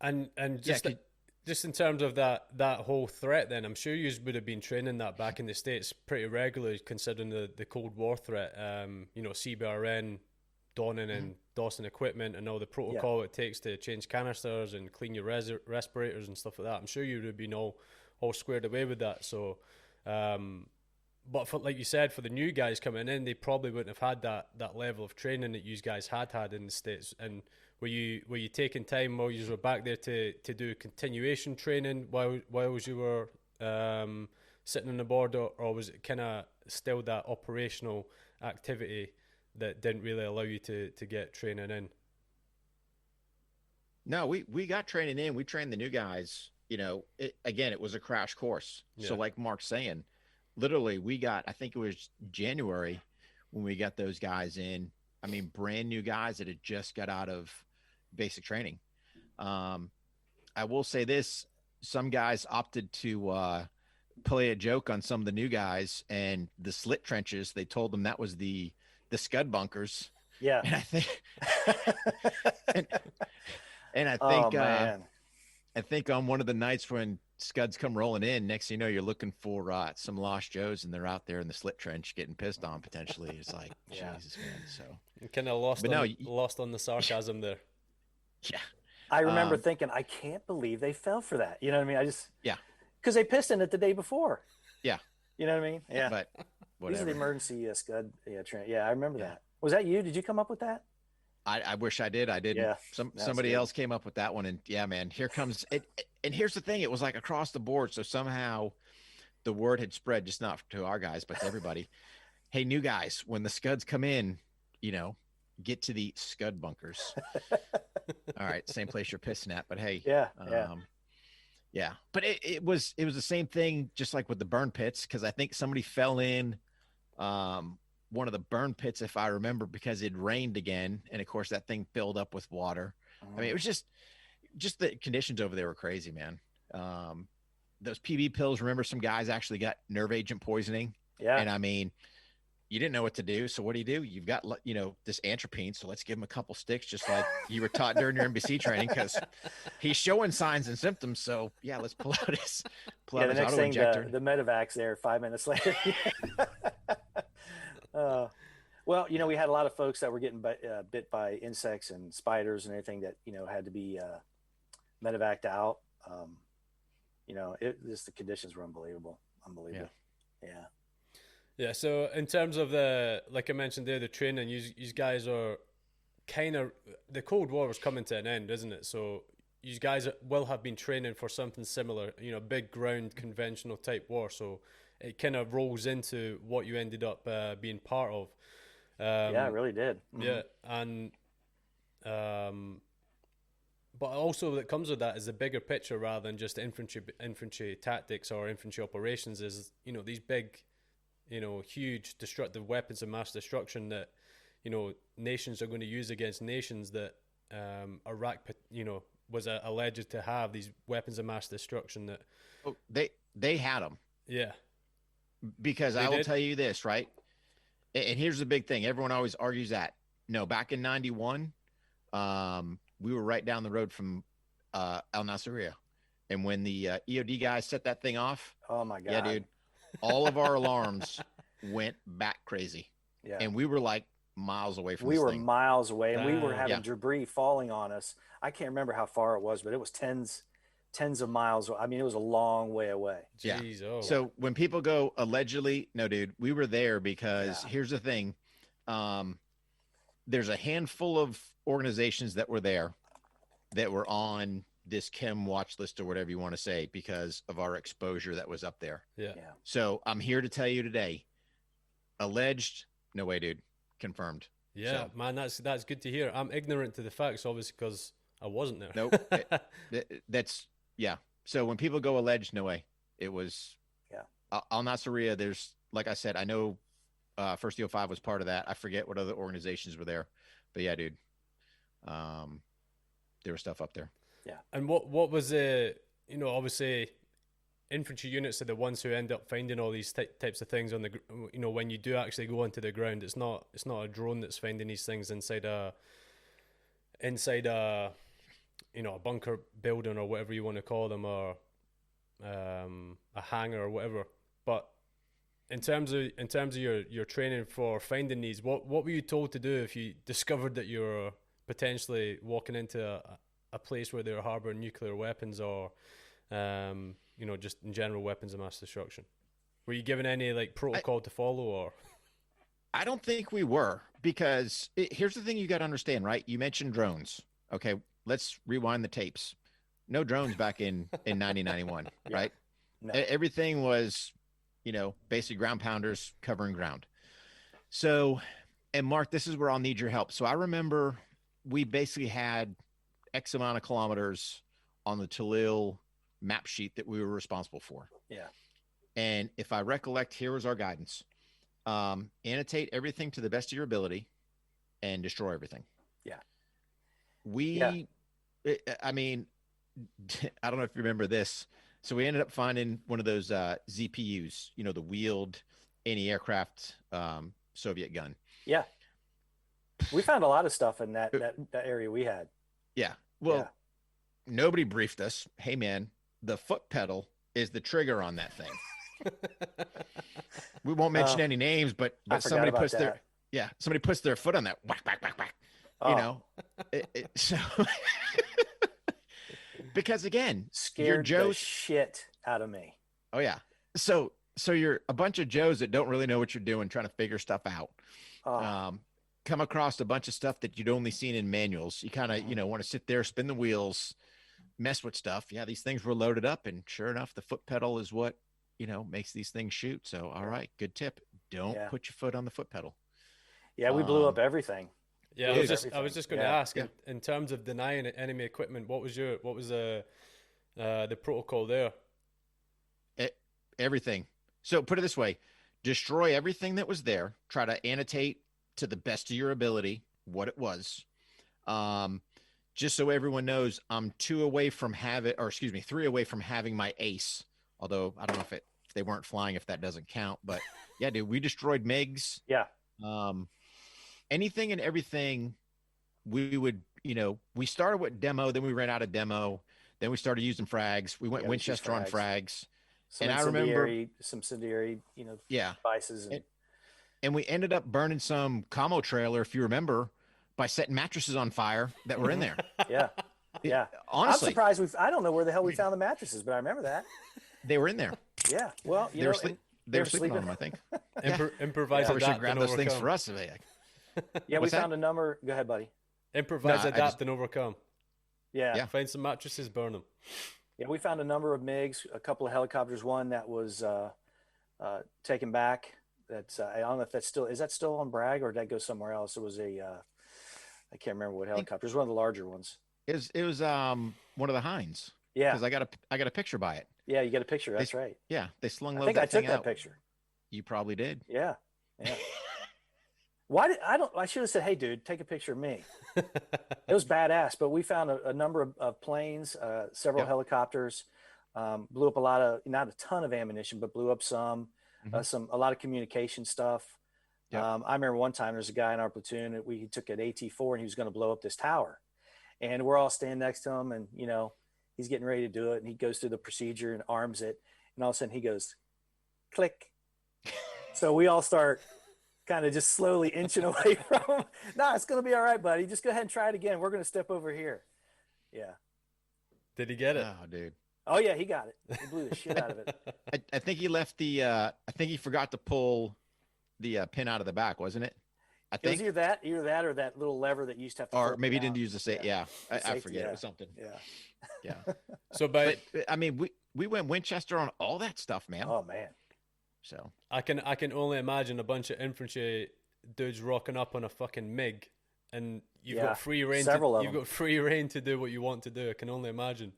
And just in terms of that whole threat, then I'm sure you would have been training that back in the States pretty regularly, considering the Cold War threat. You know, CBRN, donning and dossing equipment, and all the protocol it takes to change canisters and clean your respirators and stuff like that. I'm sure you would have been all squared away with that. So, but for, like you said, for the new guys coming in, they probably wouldn't have had that level of training that you guys had in the States. And were you taking time while you were back there to do continuation training while you were sitting on the board, or was it kind of still that operational activity that didn't really allow you to get training in? No, we got training in. We trained the new guys. You know, it was a crash course. Yeah. So like Mark's saying, literally I think it was January when we got those guys in. I mean, brand new guys that had just got out of basic training. I will say this, some guys opted to play a joke on some of the new guys, and the slit trenches, they told them that was the Scud bunkers. Yeah. And I think, Oh, man. I think on one of the nights when Scuds come rolling in, next thing you know, you're looking for some lost Joes, and they're out there in the slit trench getting pissed on potentially. It's like, Yeah. Jesus, man. So Kind of lost on the sarcasm there. yeah, I remember thinking, I can't believe they fell for that. You know what I mean? Because they pistoned it the day before. Yeah. You know what I mean? Yeah. But These are whatever. the emergency Scud. Yeah, I remember that. Was that you? Did you come up with that? I wish I did. I didn't. Yeah, Somebody good. else came up with that one, and yeah, man, here comes it. And here's the thing: it was like across the board. So somehow the word had spread, just not to our guys, but to everybody. Hey, new guys, when the Scuds come in, you know, get to the Scud bunkers. All right, same place you're pissing at, but hey, Yeah. yeah. But it was the same thing, just like with the burn pits, because I think somebody fell in one of the burn pits, if I remember, because it rained again, and of course that thing filled up with water. I mean, it was just the conditions over there were crazy, man. Those PB pills, remember some guys actually got nerve agent poisoning. Yeah. And I mean, you didn't know what to do. So what do? You've got, you know, this atropine. So let's give him a couple sticks, just like you were taught during your NBC training, because he's showing signs and symptoms. So yeah, let's pull out his The next auto thing, injector. the medevac's there 5 minutes later. Well, you know, we had a lot of folks that were getting bit by insects and spiders and everything that, you know, had to be medevaced out. you know, the conditions were unbelievable. Yeah. Yeah. So in terms of like I mentioned there, the training, you guys are kind of, the Cold War was coming to an end, isn't it? So you guys will have been training for something similar, you know, big ground conventional type war. So it kind of rolls into what you ended up being part of. Yeah, it really did. Mm-hmm. Yeah, and but also that comes with that is the bigger picture rather than just infantry tactics or infantry operations. Is, you know, these big, you know, huge destructive weapons of mass destruction that, you know, nations are going to use against nations that Iraq, you know, was alleged to have these weapons of mass destruction that. Oh, they had them. Yeah. Because I will tell you this, right? And here's the big thing. Everyone always argues that. No, back in 91, we were right down the road from Al Nasiriyah. And when the EOD guys set that thing off, oh my God. Yeah, dude, all of our alarms went back crazy. Yeah. And we were like miles away from this thing. We were miles away, and we were having debris falling on us. I can't remember how far it was, but it was tens of miles. I mean, it was a long way away. Jeez, yeah. So when people go allegedly, no, dude, we were there because here's the thing. There's a handful of organizations that were there that were on this chem watch list or whatever you want to say because of our exposure that was up there. Yeah. So I'm here to tell you today, alleged, no way, dude, confirmed. Yeah, so, man, that's good to hear. I'm ignorant to the facts, obviously, because I wasn't there. Nope. That's, yeah. So when people go alleged, no way. It was, Al Nasiriyah, there's, like I said, I know First EO5 was part of that. I forget what other organizations were there. But yeah, dude, there was stuff up there. Yeah. And what was you know, obviously infantry units are the ones who end up finding all these types of things on the, you know, when you do actually go onto the ground, it's not a drone that's finding these things inside a you know, a bunker building or whatever you want to call them, or a hangar or whatever. But in terms of your training for finding these, what were you told to do if you discovered that you're potentially walking into a place where they're harboring nuclear weapons or you know, just in general weapons of mass destruction? Were you given any like protocol to follow, or? I don't think we were, because here's the thing you got to understand, right? You mentioned drones. Okay, let's rewind the tapes. No drones back in 1991, right? No. Everything was, you know, basic ground pounders covering ground. So, and Mark, this is where I'll need your help. So I remember we basically had X amount of kilometers on the Talil map sheet that we were responsible for. Yeah. And if I recollect, here was our guidance. Annotate everything to the best of your ability and destroy everything. Yeah. I mean, I don't know if you remember this. So we ended up finding one of those ZPUs, you know, the wheeled anti-aircraft Soviet gun. Yeah. We found a lot of stuff in that area we had. Yeah. Well, nobody briefed us. Hey, man, the foot pedal is the trigger on that thing. We won't mention any names, but somebody puts somebody puts their foot on that. Whack, whack, whack, whack. Oh. You know, so because again, scared the shit out of me. Oh yeah. So you're a bunch of Joes that don't really know what you're doing, trying to figure stuff out. Oh. Come across a bunch of stuff that you'd only seen in manuals. You kind of, you know, want to sit there, spin the wheels, mess with stuff. Yeah, these things were loaded up, and sure enough, the foot pedal is what, you know, makes these things shoot. So, all right, good tip. Don't put your foot on the foot pedal. Yeah, we blew up everything. Yeah, I was just going to ask, in terms of denying enemy equipment, what was the protocol there? Everything. So put it this way: destroy everything that was there. Try to annotate to the best of your ability what it was. Just so everyone knows, I'm 3 away from having my ace. Although I don't know if they weren't flying, if that doesn't count. But yeah, dude, we destroyed MiGs. Yeah. Anything and everything we would, you know, we started with demo, then we ran out of demo, then we started using frags. We went Winchester on frags. And I remember some incendiary, you know, devices. And we ended up burning some commo trailer, if you remember, by setting mattresses on fire that were in there. Yeah. Yeah. Honestly, I'm surprised I don't know where the hell we found the mattresses, but I remember that. they were in there. Yeah. Well, They were sleeping on them, I think. Improvise, Probably should adapt, grab and those things overcome. for us. Yeah, we What's that? found a number. Go ahead, buddy. Improvise, No, adapt, and overcome. Yeah. Yeah. Find some mattresses, burn them. Yeah, we found a number of MiGs, a couple of helicopters, one that was taken back. That's I don't know if that's still, is that still on Bragg or did that go somewhere else? It was a I can't remember what helicopter. It was one of the larger ones. It was one of the Hinds. Yeah. Because I got a picture by it. Yeah, you get a picture. That's right. Yeah, they slung I low think I that took thing that out. picture. You probably did. Yeah. Yeah. I should have said, hey, dude, take a picture of me. It was badass, but we found a number of planes, several helicopters, blew up not a ton of ammunition, but blew up some, a lot of communication stuff. Yep. I remember one time there's a guy in our platoon that he took an AT-4 and he was going to blow up this tower, and we're all standing next to him, and he's getting ready to do it, and he goes through the procedure and arms it, and all of a sudden he goes, click. So we all start kind of just slowly inching away from him. No, it's going to be all right, buddy. Just go ahead and try it again. We're going to step over here. Yeah. Did he get it? Oh, dude. Oh yeah, he got it. He blew the shit out of it. I think he left I think he forgot to pull the pin out of the back, wasn't it? I think. It was either that or that little lever that you used to have to. Or maybe he didn't use the safety. Yeah. I forget. Yeah. It was something. Yeah. Yeah. So, But I mean, we went Winchester on all that stuff, man. Oh man. So I can only imagine a bunch of infantry dudes rocking up on a fucking MiG, and you've got free reign. You've got free reign to do what you want to do. I can only imagine.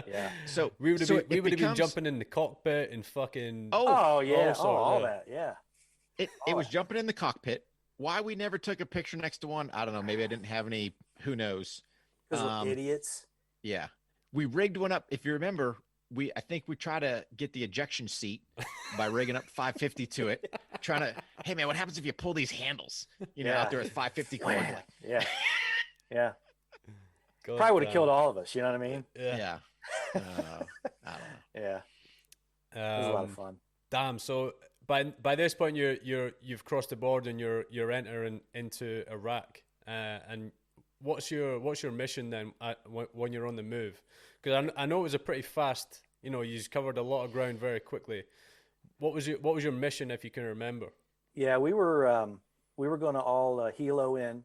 Yeah. So we would have been jumping in the cockpit and fucking. Oh yeah. All that. Yeah. It was jumping in the cockpit. Why we never took a picture next to one, I don't know. Maybe I didn't have any. Who knows? Because we're idiots. Yeah, we rigged one up. If you remember, I think we tried to get the ejection seat by rigging up 550 to it. Trying to, hey man, what happens if you pull these handles? Out there at 550 going. Like, yeah. Yeah. God, probably would have killed all of us. You know what I mean? Yeah. I don't know. Yeah. It was a lot of fun. Damn. So by this point, you've crossed the border and you're entering into Iraq. And what's your mission then when you're on the move? Because I know it was a pretty fast. You covered a lot of ground very quickly. What was your mission, if you can remember? Yeah, we were going to all helo in.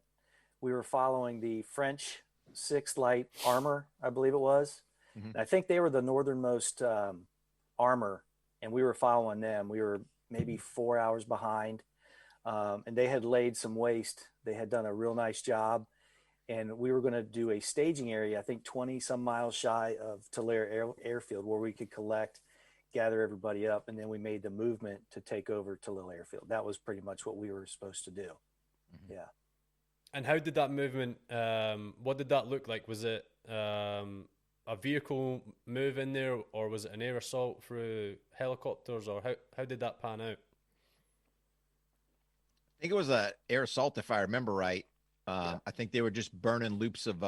We were following the French 6th Light Armor, I believe it was. Mm-hmm. I think they were the northernmost armor, and we were following them. We were maybe 4 hours behind, and they had laid some waste. They had done a real nice job, and we were going to do a staging area, I think 20 some miles shy of Tulare Airfield, where we could gather everybody up, and then we made the movement to take over Tulare Airfield. That was pretty much what we were supposed to do. Mm-hmm. Yeah. And how did that movement, what did that look like? Was it a vehicle move in there, or was it an air assault through helicopters, or how did that pan out? I think it was an air assault, if I remember right. I think they were just burning loops of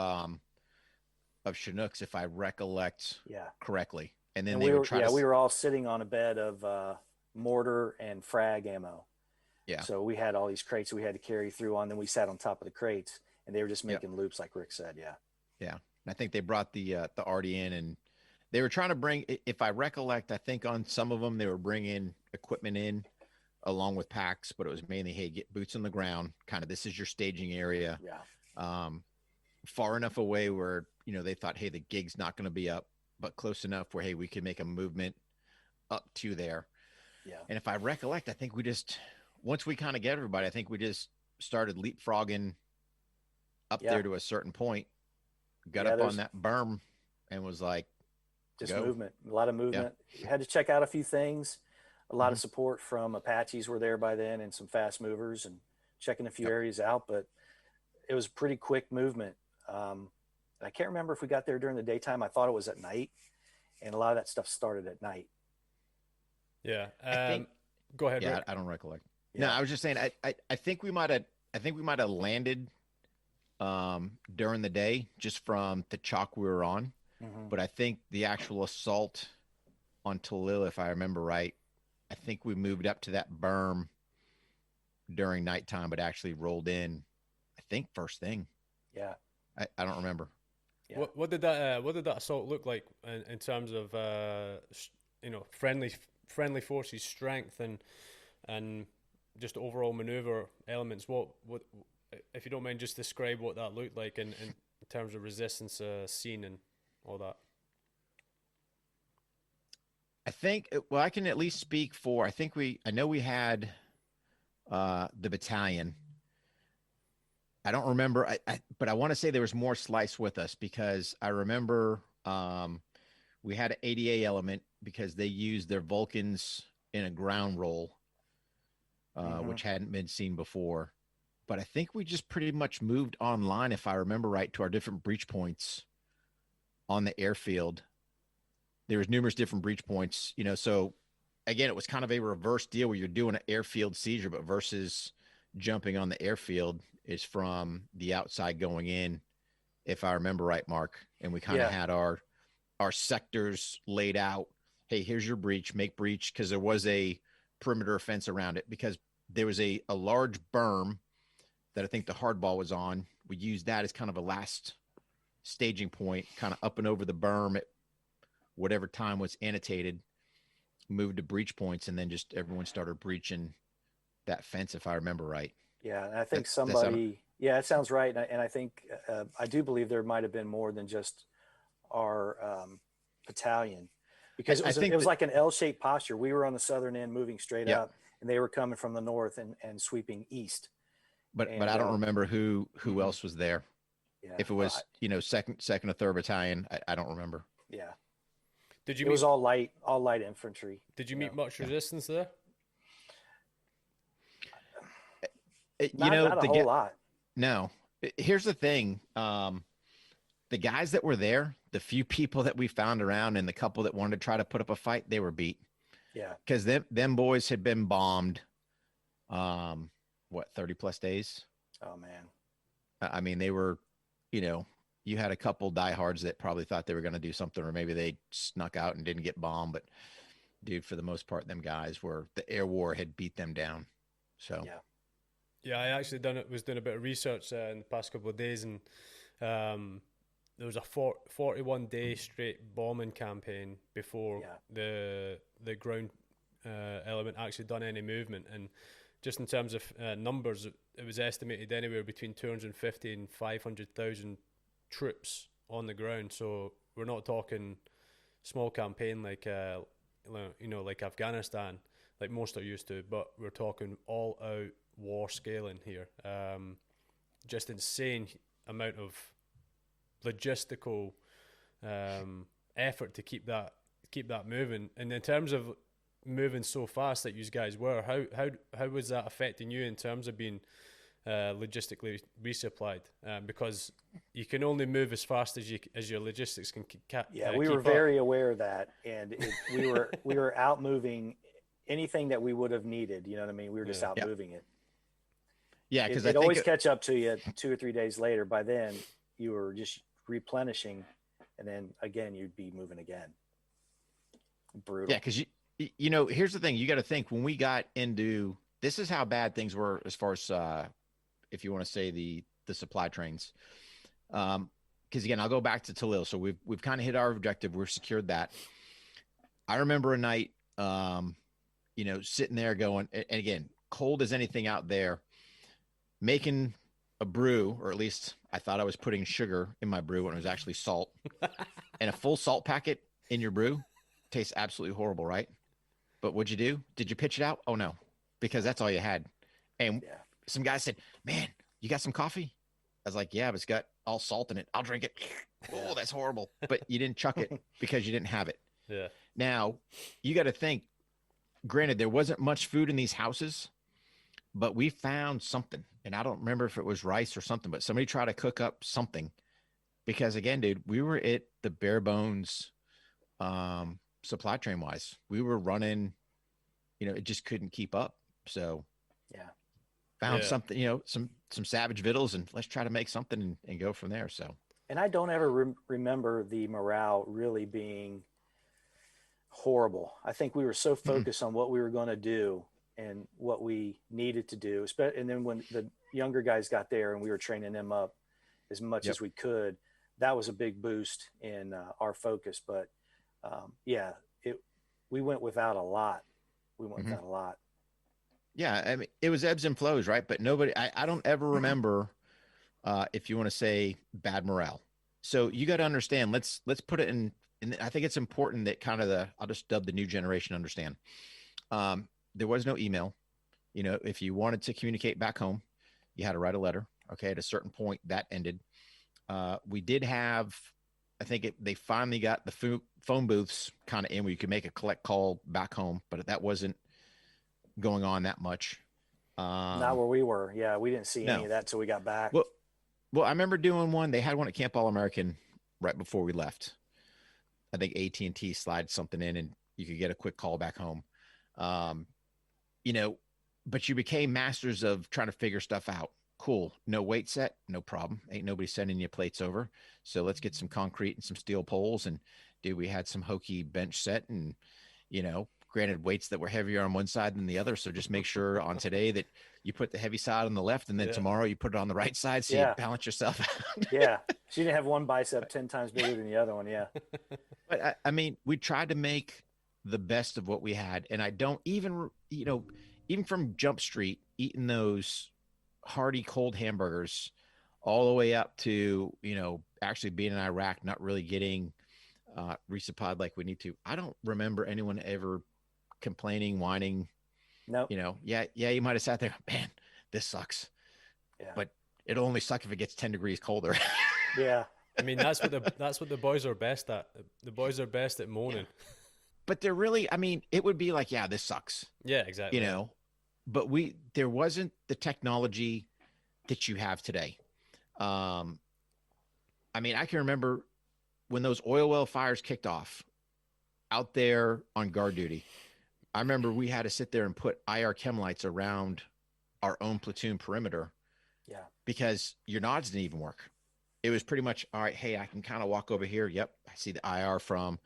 Chinooks, if I recollect correctly. And then we were all sitting on a bed of mortar and frag ammo. Yeah. So we had all these crates we had to carry through on. Then we sat on top of the crates, and they were just making loops, like Rick said. Yeah. Yeah. And I think they brought the Arty in, and they were trying to bring, if I recollect, I think on some of them they were bringing equipment in along with packs, but it was mainly, hey, get boots on the ground. Kind of, this is your staging area. Yeah. Far enough away where they thought, hey, the gig's not going to be up, but close enough where, hey, we could make a movement up to there. Yeah. And if I recollect, I think we just, once we kind of get everybody, I think we just started leapfrogging up there to a certain point, got up on that berm, and was like, just movement, a lot of movement. Yeah. You had to check out a few things. A lot of support from Apaches were there by then, and some fast movers, and checking a few areas out, but it was pretty quick movement. I can't remember if we got there during the daytime. I thought it was at night, and a lot of that stuff started at night. Yeah. Go ahead. Yeah, Rick. I don't recollect. Yeah. No, I was just saying, I think we might have landed during the day just from the chalk we were on. Mm-hmm. But I think the actual assault on Talil, if I remember right, I think we moved up to that berm during nighttime, but actually rolled in, I think, first thing. Yeah. I don't remember. Yeah. What did that assault look like in terms of friendly forces, strength, and just overall maneuver elements? What if you don't mind, just describe what that looked like in terms of resistance scene and all that. I think, well, I can at least speak for, I know we had the battalion. I don't remember, but I want to say there was more slice with us, because I remember we had an ADA element because they used their Vulcans in a ground roll, which hadn't been seen before. But I think we just pretty much moved online, if I remember right, to our different breach points on the airfield. There was numerous different breach points, so again, it was kind of a reverse deal where you're doing an airfield seizure, but versus jumping on the airfield is from the outside going in, if I remember right, Mark. And we kind of had our sectors laid out. Hey, here's your breach, make breach, because there was a perimeter fence around it, because there was a large berm that I think the hardball was on. We used that as kind of a last staging point, kind of up and over the berm at whatever time was annotated, moved to breach points, and then just everyone started breaching that fence, if I remember right. Yeah, and I think it sounds right. And I think I do believe there might have been more than just our battalion, because it was like an L-shaped posture. We were on the southern end moving straight up, and they were coming from the north and sweeping east. But I don't remember who else was there. Yeah. If it was, second or third battalion, I don't remember. Yeah. It was all light infantry. Did you meet much resistance there? Not a whole lot. No. Here's the thing. The guys that were there, the few people that we found around and the couple that wanted to try to put up a fight, they were beat. Yeah. Because them boys had been bombed, 30 plus days? Oh, man. I mean, they were, you had a couple diehards that probably thought they were going to do something, or maybe they snuck out and didn't get bombed. But, dude, for the most part, them guys the air war had beat them down. So, yeah, I actually was doing a bit of research in the past couple of days, and there was a 41-day straight bombing campaign before the ground element actually done any movement. And just in terms of numbers, it was estimated anywhere between 250 and 500,000 troops on the ground. So we're not talking small campaign like like Afghanistan, like most are used to, but we're talking all out war scaling here. Just insane amount of logistical effort to keep that moving. And in terms of moving so fast that you guys were, how was that affecting you in terms of being logistically resupplied? Because you can only move as fast as your logistics can we were very aware of that, and we were out moving anything that we would have needed. You know what I mean? We were just out moving it. Yeah, because it always catch up to you 2 or 3 days later. By then, you were just replenishing, and then again you'd be moving again. Brutal. Yeah, because here's the thing. You got to think, when we got into this is how bad things were as far as if you want to say the supply trains. Because again, I'll go back to Talil. So we've kind of hit our objective. We've secured that. I remember a night, sitting there going, and again, cold as anything out there, making a brew, or at least I thought I was putting sugar in my brew when it was actually salt. And a full salt packet in your brew tastes absolutely horrible, right? But what'd you do? Did you pitch it out? Oh no, because that's all you had. And some guy said, "Man, you got some coffee?" I was like, "Yeah, but it's got all salt in it. I'll drink it." Oh, that's horrible. But you didn't chuck it because you didn't have it. Yeah. Now, you got to think, granted, there wasn't much food in these houses, but we found something. And I don't remember if it was rice or something, but somebody tried to cook up something. Because again, dude, we were at the bare bones supply train wise. We were running, it just couldn't keep up. So found something, some savage victuals, and let's try to make something and go from there. So, and I don't ever remember the morale really being horrible. I think we were so focused on what we were going to do and what we needed to do. And then when the younger guys got there and we were training them up as much as we could, that was a big boost in our focus. But yeah, we went without a lot. We went without a lot. Yeah, I mean, it was ebbs and flows, right? But nobody, I don't ever remember, if you want to say bad morale. So you got to understand. Let's put it in. And I think it's important that kind of I'll just dub the new generation understand. There was no email. You know, if you wanted to communicate back home, you had to write a letter. Okay, at a certain point, that ended. We did have, I think they finally got the phone booths kind of in where you could make a collect call back home, but that wasn't going on that much. Not where we were. Yeah, we didn't see any of that till we got back. Well, I remember doing one. They had one at Camp All-American right before we left. I think AT&T slid something in and you could get a quick call back home. You know, but you became masters of trying to figure stuff out. Cool. No weight set, no problem. Ain't nobody sending you plates over. So let's get some concrete and some steel poles. And dude, we had some hokey bench set and, you know, granted weights that were heavier on one side than the other. So just make sure on today that you put the heavy side on the left and then tomorrow you put it on the right side. So you balance yourself out. Yeah. So you didn't have one bicep 10 times bigger than the other one. Yeah. But I mean, we tried to make the best of what we had. And I don't even, you know, even from Jump Street, eating those hearty cold hamburgers all the way up to, you know, actually being in Iraq, not really getting resupplied like we need to. I don't remember anyone ever complaining, whining. No. You know, yeah, you might have sat there, man, this sucks. Yeah. But it'll only suck if it gets 10 degrees colder. Yeah. I mean, that's what the boys are best at. The boys are best at moaning. Yeah. But they're really, I mean, it would be like, yeah, this sucks. Yeah, exactly. You know, but there wasn't the technology that you have today. I mean, I can remember when those oil well fires kicked off out there on guard duty. I remember we had to sit there and put IR chem lights around our own platoon perimeter. Yeah. Because your nods didn't even work. It was pretty much, all right, hey, I can kind of walk over here. Yep. I see the IR from,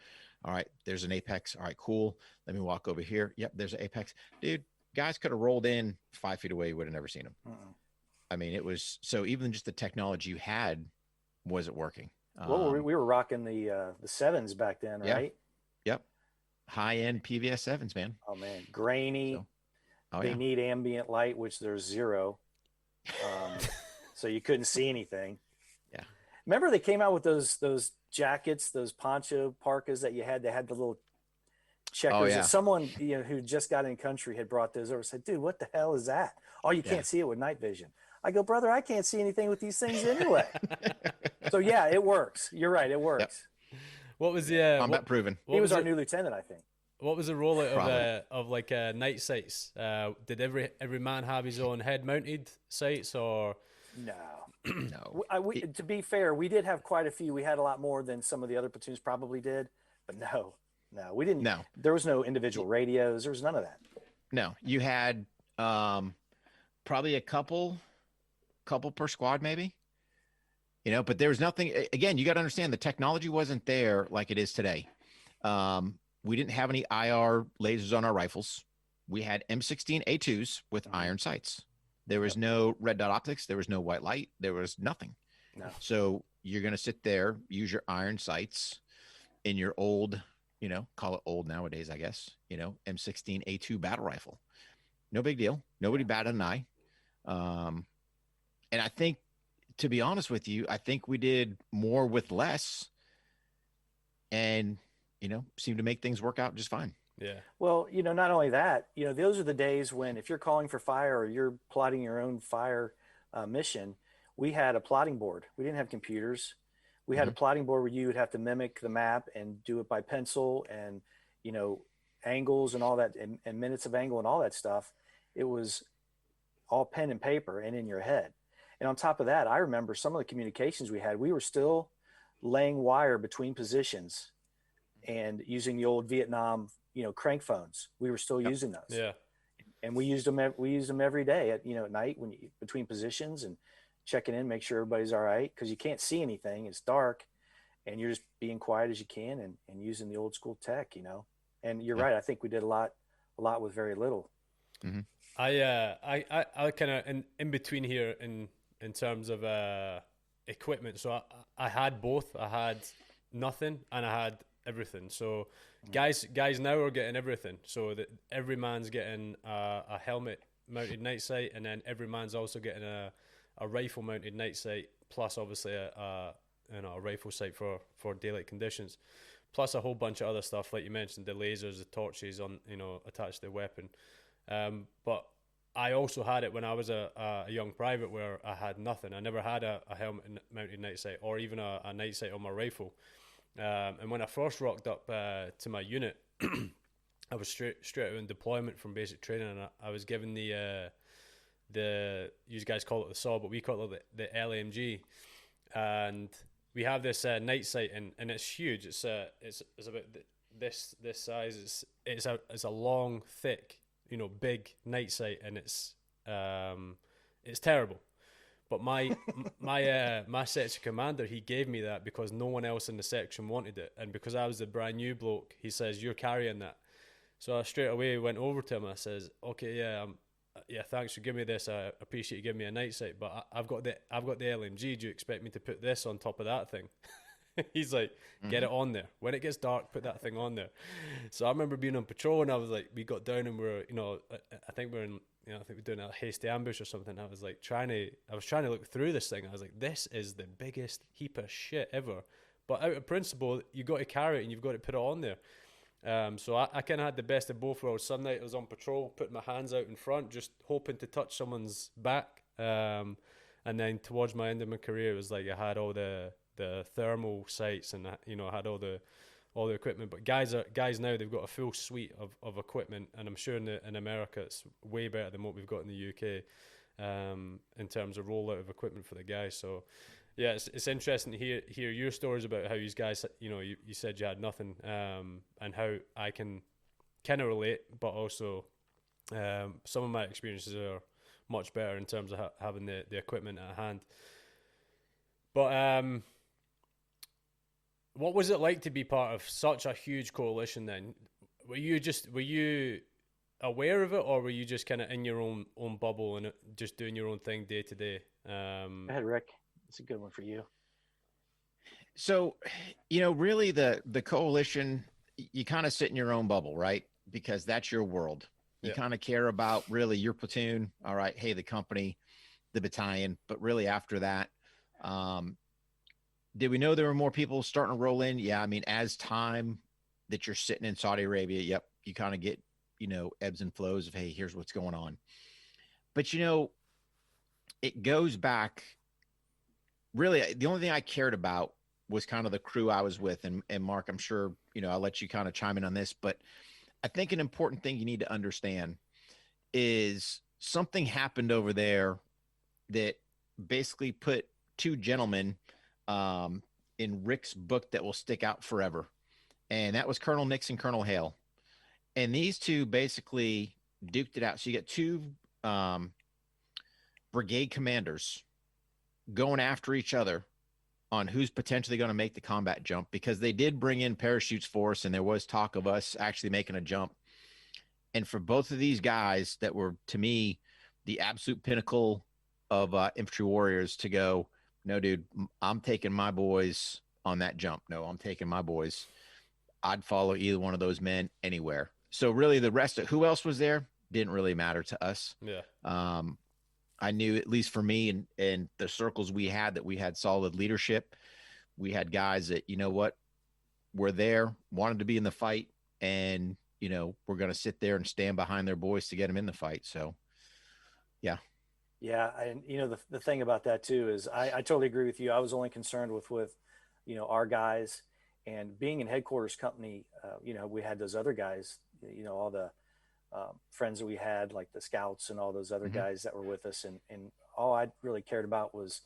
all right, there's an apex. All right, cool. Let me walk over here. Yep. There's an apex. Dude, guys could have rolled in 5 feet away. You would have never seen them. I mean, it was, so even just the technology you had wasn't working. Well, we were rocking the sevens back then, right? Yep. High-end PVS sevens, man. Oh man, grainy. They need ambient light, which there's zero. So you couldn't see anything. Yeah. Remember they came out with those jackets, those poncho parkas that you had. They had the little checkers. Oh, yeah. And someone who just got in country had brought those over and said, dude, what the hell is that? Oh, you can't see it with night vision. I go, brother, I can't see anything with these things anyway. So yeah, it works. You're right. It works. Yep. What was the combat proven? He was our new lieutenant, I think. What was the rollout of like night sights? Did every man have his own head mounted sights or? No. To be fair, we did have quite a few. We had a lot more than some of the other platoons probably did, but no, we didn't. No, there was no individual radios. There was none of that. No, you had probably a couple per squad, maybe. You know, but there was nothing. Again, you got to understand the technology wasn't there like it is today. We didn't have any IR lasers on our rifles. We had M16A2s with iron sights. There was no red dot optics. There was no white light. There was nothing. No. So you're going to sit there, use your iron sights in your old, call it old nowadays, I guess, M16A2 battle rifle. No big deal. Nobody batted an eye. And I think, to be honest with you, I think we did more with less and, seemed to make things work out just fine. Yeah. Well, not only that, those are the days when if you're calling for fire or you're plotting your own fire mission, we had a plotting board. We didn't have computers. We had a plotting board where you would have to mimic the map and do it by pencil and, angles and all that and minutes of angle and all that stuff. It was all pen and paper and in your head. And on top of that, I remember some of the communications we had, we were still laying wire between positions and using the old Vietnam, crank phones. We were still using those. Yeah. And we used them every day at night when between positions and checking in, make sure everybody's all right. Cause you can't see anything. It's dark and you're just being quiet as you can and using the old school tech, and you're right. I think we did a lot with very little. Mm-hmm. I kind of in between here in terms of equipment. So I had both. I had nothing and I had everything. So guys now are getting everything. So that every man's getting a helmet mounted night sight, and then every man's also getting a rifle mounted night sight, plus obviously a rifle sight for daylight conditions, plus a whole bunch of other stuff like you mentioned, the lasers, the torches on attached to the weapon. But I also had it when I was a young private, where I had nothing. I never had a helmet mounted night sight or even a night sight on my rifle. And when I first rocked up to my unit, I was straight out in deployment from basic training, and I was given the you guys call it the SAW, but we call it the LMG, and we have this night sight, and it's huge. It's about this size. It's a long, thick, big night sight, and it's terrible. But my section commander, he gave me that because no one else in the section wanted it, and because I was the brand new bloke, he says, "You're carrying that." So I straight away went over to him. I says, "Okay, yeah, thanks for giving me this. I appreciate you giving me a night sight, but I've got the LMG. Do you expect me to put this on top of that thing?" He's like, "Get it on there. When it gets dark, put that thing on there." So I remember being on patrol, and I was like, we got down and we're, I think we're doing a hasty ambush or something. I was like trying to look through this thing. I was like, this is the biggest heap of shit ever. But out of principle, you got to carry it and you've got to put it on there. So I kind of had the best of both worlds. Some night I was on patrol, putting my hands out in front, just hoping to touch someone's back. And then towards my end of my career, it was like I had all the thermal sights, and I had all the equipment. But guys now, they've got a full suite of equipment, and I'm sure in America it's way better than what we've got in the UK in terms of rollout of equipment for the guys. So yeah, it's interesting to hear your stories about how you guys, you said you had nothing, and how I can kind of relate, but also some of my experiences are much better in terms of having the equipment at hand. But what was it like to be part of such a huge coalition then? Were you aware of it, or were you just kind of in your own bubble and just doing your own thing day to day? Go ahead, Rick. It's a good one for you. So, really the coalition, you kind of sit in your own bubble, right? Because that's your world. You kind of care about really your platoon. All right. Hey, the company, the battalion, but really after that, did we know there were more people starting to roll in? Yeah. I mean, as time that you're sitting in Saudi Arabia, yep, you kind of get, ebbs and flows of, hey, here's what's going on. But, it goes back. Really, the only thing I cared about was kind of the crew I was with. And Mark, I'm sure, I'll let you kind of chime in on this, but I think an important thing you need to understand is something happened over there that basically put two gentlemen in Rick's book that will stick out forever. And that was Colonel Nix and Colonel Hale. And these two basically duked it out. So you get two brigade commanders going after each other on who's potentially going to make the combat jump, because they did bring in parachutes for us, and there was talk of us actually making a jump. And for both of these guys that were, to me, the absolute pinnacle of infantry warriors to go, no, dude, I'm taking my boys on that jump. No, I'm taking my boys. I'd follow either one of those men anywhere. So really the rest of who else was there didn't really matter to us. Yeah. I knew, at least for me and the circles we had, that we had solid leadership. We had guys that, were there, wanted to be in the fight, and, we're going to sit there and stand behind their boys to get them in the fight. So, yeah. Yeah. And, the thing about that too is I totally agree with you. I was only concerned with, our guys, and being in headquarters company, we had those other guys, all the friends that we had, like the scouts and all those other guys that were with us. And all I really cared about was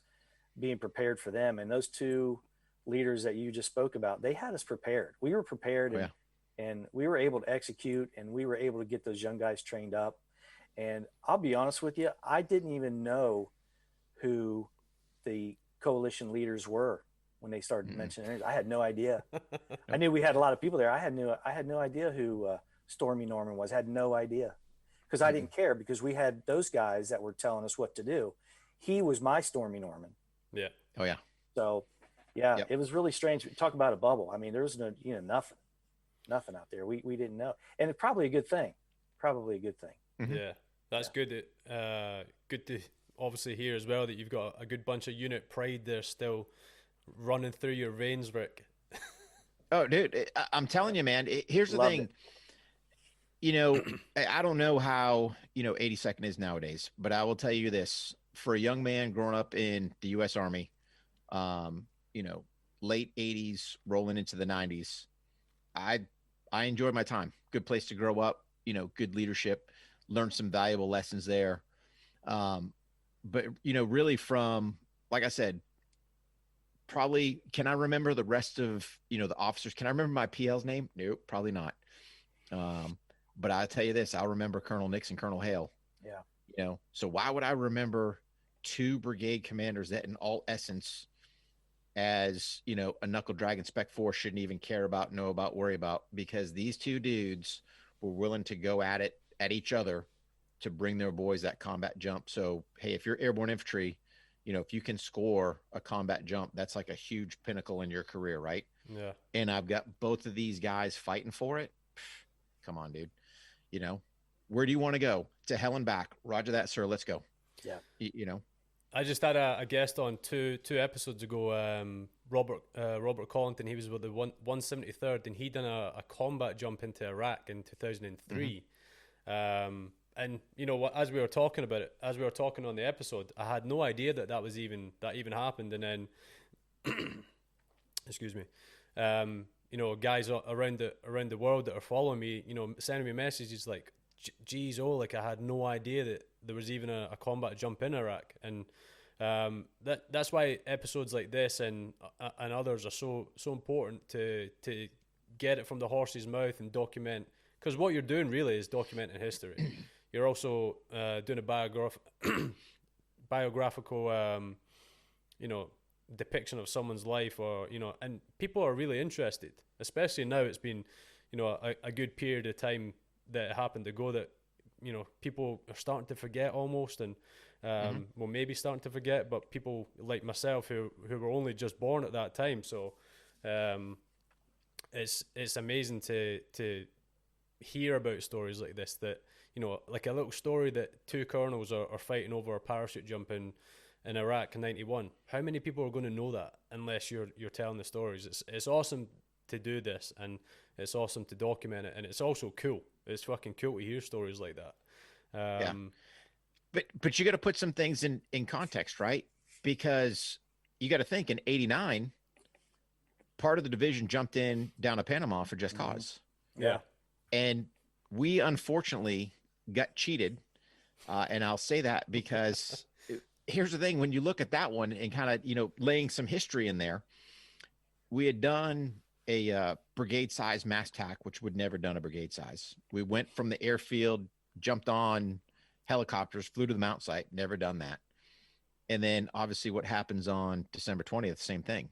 being prepared for them. And those two leaders that you just spoke about, they had us prepared. We were prepared, and we were able to execute, and we were able to get those young guys trained up. And I'll be honest with you, I didn't even know who the coalition leaders were when they started mentioning it. I had no idea. I knew we had a lot of people there. I had no idea who Stormy Norman was. I had no idea, because I didn't care, because we had those guys that were telling us what to do. He was my Stormy Norman. Yeah. Oh yeah. So, yeah, Yep. it was really strange. Talk about a bubble. I mean, there was no, nothing out there. We didn't know, and it's probably a good thing. Probably a good thing. Mhm. Yeah, that's good. Good to obviously hear as well that you've got a good bunch of unit pride there still running through your veins, Rick. Oh, dude, I'm telling you, man. Here's the Loved thing. it. I don't know how 82nd is nowadays, but I will tell you this: for a young man growing up in the U.S. Army, um, you know, late 80s, rolling into the 90s, I I enjoyed my time. Good place to grow up. Good leadership. Learned some valuable lessons there. Um, but really from, like I said, probably, can I remember the rest of the officers? Can I remember my PL's name? Nope, probably not. Um, but I'll tell you this: I'll remember Colonel Nix and Colonel Hale. Yeah. So why would I remember two brigade commanders that, in all essence, as a knuckle dragon spec force shouldn't even care about, know about, worry about, because these two dudes were willing to go at each other to bring their boys that combat jump. So hey, if you're airborne infantry, if you can score a combat jump, that's like a huge pinnacle in your career, right? Yeah, And I've got both of these guys fighting for it. Come on, dude. Where do you want to go? To hell and back. Roger that, sir. Let's go. Yeah. I just had a guest on two episodes ago. Robert Collington. He was with the 173rd, and he done a combat jump into Iraq in 2003. And what, as we were talking about it, as we were talking on the episode, I had no idea that even happened. And then, excuse me, guys around the world that are following me, sending me messages like, geez, like I had no idea that there was even a combat jump in Iraq. And that's why episodes like this and others are so important to get it from the horse's mouth and document, because what you're doing really is documenting history. You're also doing a biographical depiction of someone's life, or and people are really interested, especially now. It's been a good period of time that it happened ago that people are starting to forget almost, and well, maybe starting to forget, but people like myself who were only just born at that time. So it's amazing to hear about stories like this, that like a little story that two colonels are fighting over a parachute jump in Iraq in 91. How many people are going to know that unless you're telling the stories? It's awesome to do this, and it's awesome to document it, and it's also cool. It's fucking cool to hear stories like that. Yeah. But you got to put some things in context, right? Because you got to think, in 89, part of the division jumped in down to Panama for just cause. Yeah. And we unfortunately got cheated. And I'll say that because here's the thing: when you look at that one and kind of, laying some history in there, we had done a brigade size mass tack, which would never done a brigade size. We went from the airfield, jumped on helicopters, flew to the mount site, never done that. And then obviously what happens on December 20th, same thing.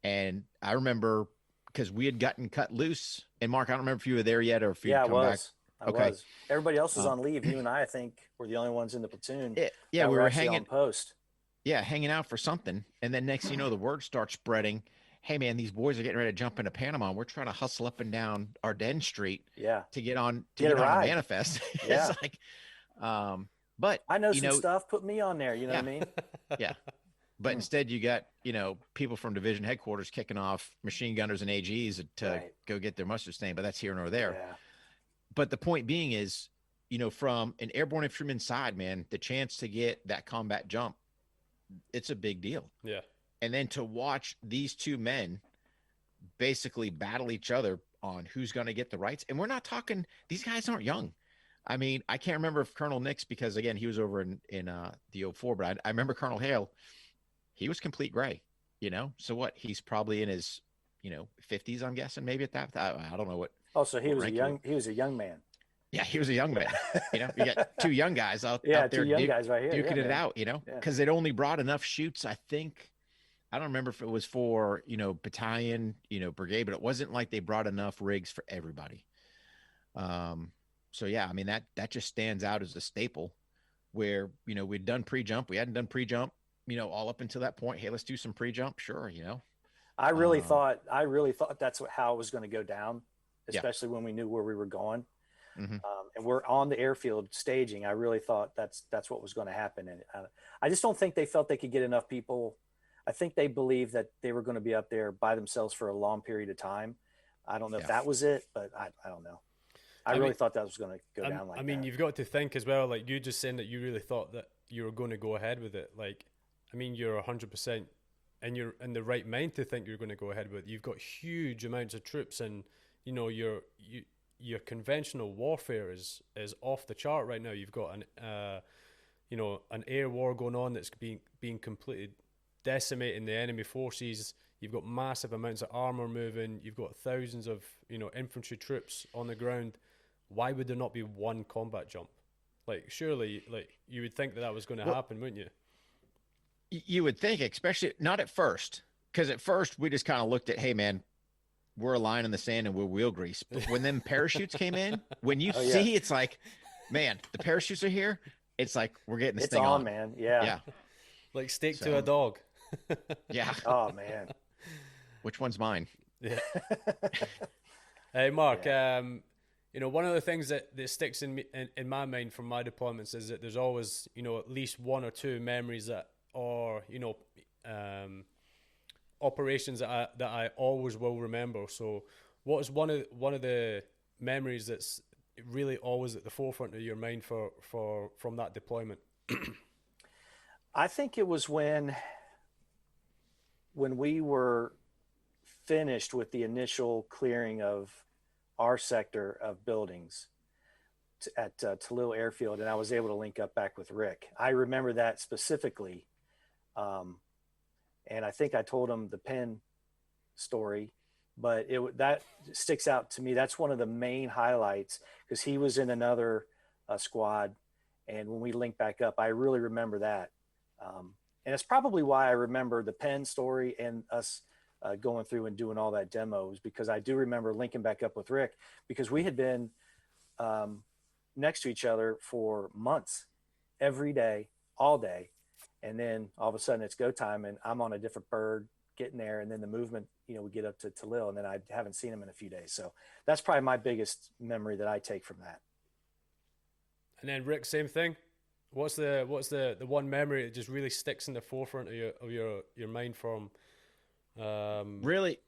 And I remember, because we had gotten cut loose, and Mark, I don't remember if you were there yet or if you'd come back. I was. Everybody else was on leave. You and I think, were the only ones in the platoon. Yeah, we were hanging on post. Yeah, hanging out for something. And then next, the word starts spreading. Hey man, these boys are getting ready to jump into Panama. We're trying to hustle up and down Ardennes Street to get on a manifest. Yeah. It's like, but I know some stuff. Put me on there. You know what I mean? Yeah. But instead you got, people from division headquarters kicking off machine gunners and AGs to go get their mustard stain, but that's here nor there. Yeah. But the point being is, from an airborne infantryman side, man, the chance to get that combat jump, it's a big deal. Yeah. And then to watch these two men basically battle each other on who's going to get the rights. And we're not talking, these guys aren't young. I mean, I can't remember if Colonel Nix, because again, he was over in the 04, but I remember Colonel Hale, he was complete gray, so what, he's probably in his, 50s, I'm guessing, maybe at that. I don't know what. Oh, so he was a young man. Yeah, he was a young man. You got two young guys out there. Two young guys right here. Duking it out, because it only brought enough shoots, I think. I don't remember if it was for, battalion, brigade, but it wasn't like they brought enough rigs for everybody. So yeah, I mean, that just stands out as a staple where, we'd done pre-jump. We hadn't done pre-jump. all up until that point, hey, let's do some pre-jump. Sure. I really thought that's how it was going to go down, especially when we knew where we were going. Mm-hmm. And we're on the airfield staging. I really thought that's what was going to happen. And I just don't think they felt they could get enough people. I think they believed that they were going to be up there by themselves for a long period of time. I don't know if that was it, but I don't know. I really thought that was going to go down like that. I mean, you've got to think as well, like you just saying that you really thought that you were going to go ahead with it. Like, I mean, you're 100% and you're in the right mind to think you're going to go ahead with it. You've got huge amounts of troops, and your conventional warfare is off the chart right now. You've got an air war going on that's being completed, decimating the enemy forces. You've got massive amounts of armor moving. You've got thousands of infantry troops on the ground. Why would there not be one combat jump? Like, surely, like, you would think that was going to happen, wouldn't you? You would think, especially not at first, because at first we just kind of looked at, hey man, we're a line in the sand and we're wheel grease. But when them parachutes came in, when you see, it's like, man, the parachutes are here. It's like, we're getting this thing on, man. Yeah. Like steak to a dog. Yeah. Oh man. Which one's mine? Yeah. Hey, Mark, one of the things that sticks in my mind from my deployments is that there's always, at least one or two memories that are, operations that I always will remember. So what is one of the memories that's really always at the forefront of your mind from that deployment? I think it was when we were finished with the initial clearing of our sector of buildings at Talil Airfield, and I was able to link up back with Rick. I remember that specifically. And I think I told him the pen story, but that sticks out to me. That's one of the main highlights, because he was in another squad. And when we linked back up, I really remember that. And it's probably why I remember the pen story and us going through and doing all that demos, because I do remember linking back up with Rick, because we had been next to each other for months, every day, all day. And then all of a sudden it's go time and I'm on a different bird getting there. And then the movement, we get up to Talil, and then I haven't seen him in a few days. So that's probably my biggest memory that I take from that. And then Rick, same thing. What's the one memory that just really sticks in the forefront of your mind from really?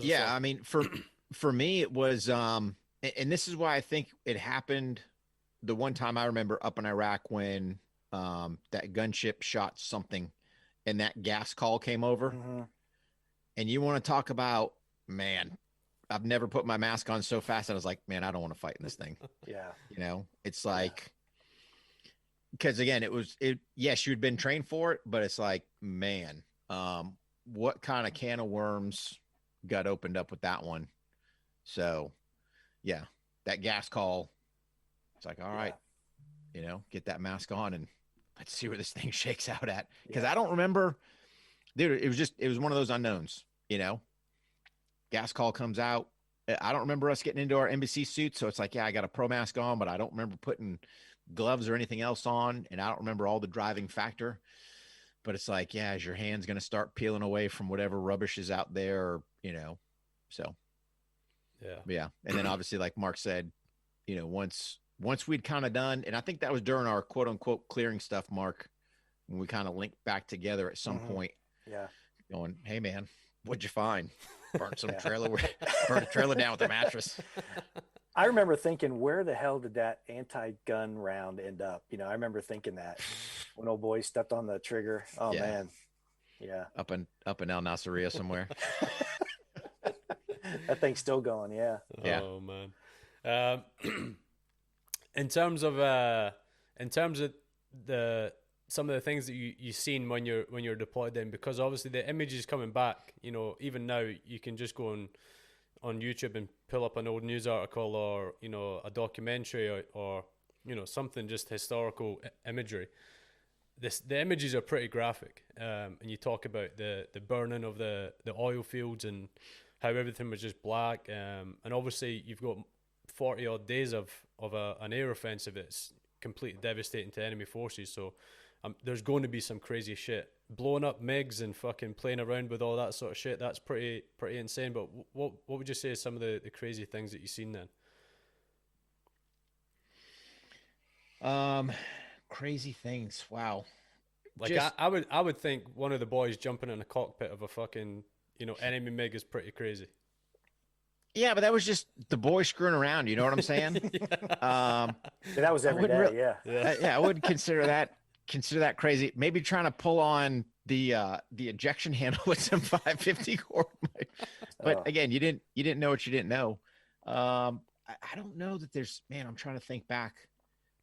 Yeah. I mean, for me, it was, and this is why I think it happened. The one time I remember up in Iraq when, that gunship shot something and that gas call came over. Mm-hmm. And you want to talk about, man, I've never put my mask on so fast. And I was like, man, I don't want to fight in this thing. Yeah. It's like, because again, yes, you'd been trained for it, but it's like, man, what kind of can of worms got opened up with that one? So yeah, that gas call, it's like, all right, get that mask on and let's see where this thing shakes out at. Because I don't remember, dude, it was one of those unknowns, gas call comes out. I don't remember us getting into our embassy suits. So it's like, yeah, I got a pro mask on, but I don't remember putting gloves or anything else on. And I don't remember all the driving factor. But it's like, yeah, is your hand's going to start peeling away from whatever rubbish is out there, so. Yeah. And then obviously, like Mark said, once we'd kind of done, and I think that was during our quote unquote clearing stuff, Mark, when we kind of linked back together at some point. Yeah. Going, hey man, what'd you find? Burnt some trailer, burnt a trailer down with a mattress. I remember thinking, where the hell did that anti-gun round end up? I remember thinking that when old boy stepped on the trigger. Oh man. Yeah. Up in El Nasiriyah somewhere. That thing's still going. Yeah. Oh man. In terms of some of the things that you've seen when you're deployed in, because obviously the images coming back, even now you can just go on YouTube and pull up an old news article or a documentary or something, just historical imagery. The images are pretty graphic, and you talk about the burning of the oil fields and how everything was just black, and obviously you've got 40 odd days of an air offensive that's completely devastating to enemy forces. So there's going to be some crazy shit. Blowing up MiGs and fucking playing around with all that sort of shit, that's pretty insane. But what would you say is some of the crazy things that you've seen then? Crazy things. Wow. Like I would think one of the boys jumping in a cockpit of a fucking, enemy MiG is pretty crazy. Yeah, but that was just the boy screwing around. You know what I'm saying? That was every day. Yeah, I wouldn't consider that crazy. Maybe trying to pull on the ejection handle with some 550 cord. But again, you didn't know what you didn't know. I don't know that there's, man, I'm trying to think back.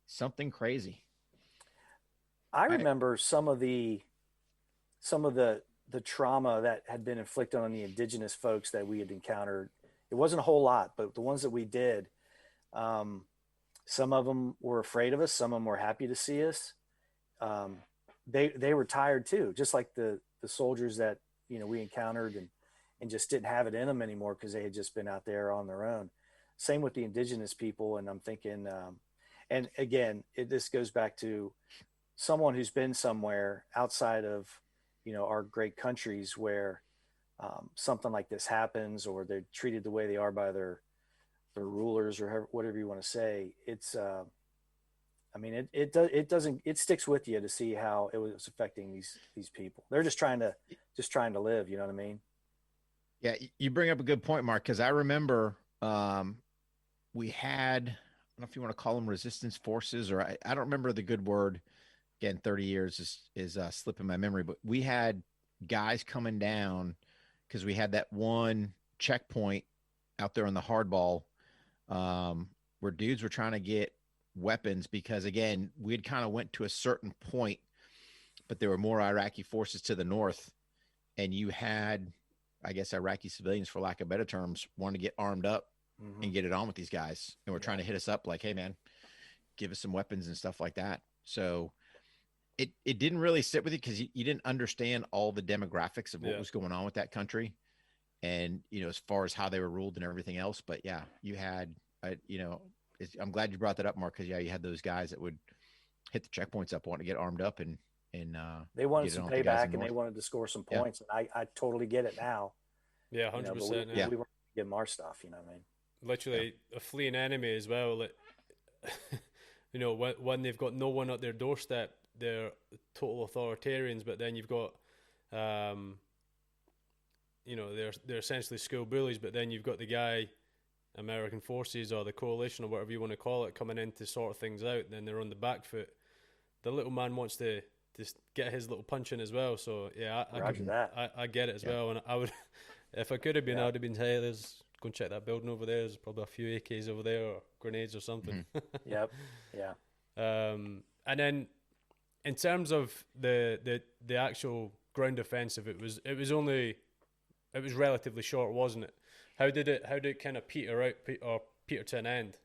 Something crazy. I remember some of the trauma that had been inflicted on the indigenous folks that we had encountered. It wasn't a whole lot, but the ones that we did, some of them were afraid of us. Some of them were happy to see us. They were tired too, just like the soldiers that, we encountered and just didn't have it in them anymore because they had just been out there on their own. Same with the indigenous people. And I'm thinking, and again, this goes back to someone who's been somewhere outside of, our great countries where something like this happens, or they're treated the way they are by their rulers, or whatever you want to say. It's, it sticks with you to see how it was affecting these people. They're just trying to live. You know what I mean? Yeah. You bring up a good point, Mark, because I remember we had, I don't know if you want to call them resistance forces, or I don't remember the good word. Again, 30 years is slipping my memory, but we had guys coming down because we had that one checkpoint out there on the hardball where dudes were trying to get weapons because, again, we had kind of went to a certain point, but there were more Iraqi forces to the north, and you had, I guess, Iraqi civilians, for lack of better terms, wanting to get armed up and get it on with these guys, and were trying to hit us up like, hey man, give us some weapons and stuff like that. So it didn't really sit with you because you didn't understand all the demographics of what was going on with that country, and as far as how they were ruled and everything else. But yeah, you had I'm glad you brought that up, Mark, because you had those guys that would hit the checkpoints up, wanting to get armed up, and they wanted some payback, and they wanted to score some points. And I totally get it now. Yeah, 100%. We weren't getting our stuff. You know what I mean? Literally a fleeing enemy as well. Like, when they've got no one at their doorstep, they're total authoritarians. But then you've got, they're essentially school bullies. But then you've got the guy, American forces or the coalition or whatever you want to call it, coming in to sort things out. Then they're on the back foot. The little man wants to just get his little punch in as well. So yeah, I get it as well. And I would, if I could have been, I would have been, hey, let's go and check that building over there. There's probably a few AKs over there or grenades or something. Yep. Yeah. And then in terms of the actual ground offensive, it was relatively short, wasn't it? How did it kind of peter out or peter to an end?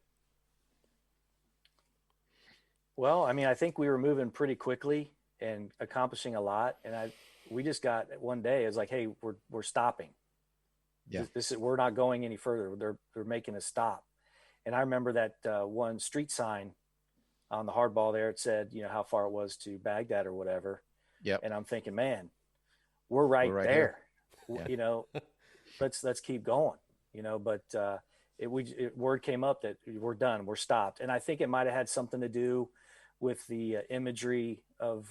Well, I mean, I think we were moving pretty quickly and accomplishing a lot. And we just got one day, it's like, hey, we're stopping. Yeah. We're not going any further. They're making us stop. And I remember that one street sign on the hardball there, it said, how far it was to Baghdad or whatever. Yep. And I'm thinking, man, we're right there. Yeah. Let's keep going, but word came up that we're done, we're stopped. And I think it might've had something to do with the imagery of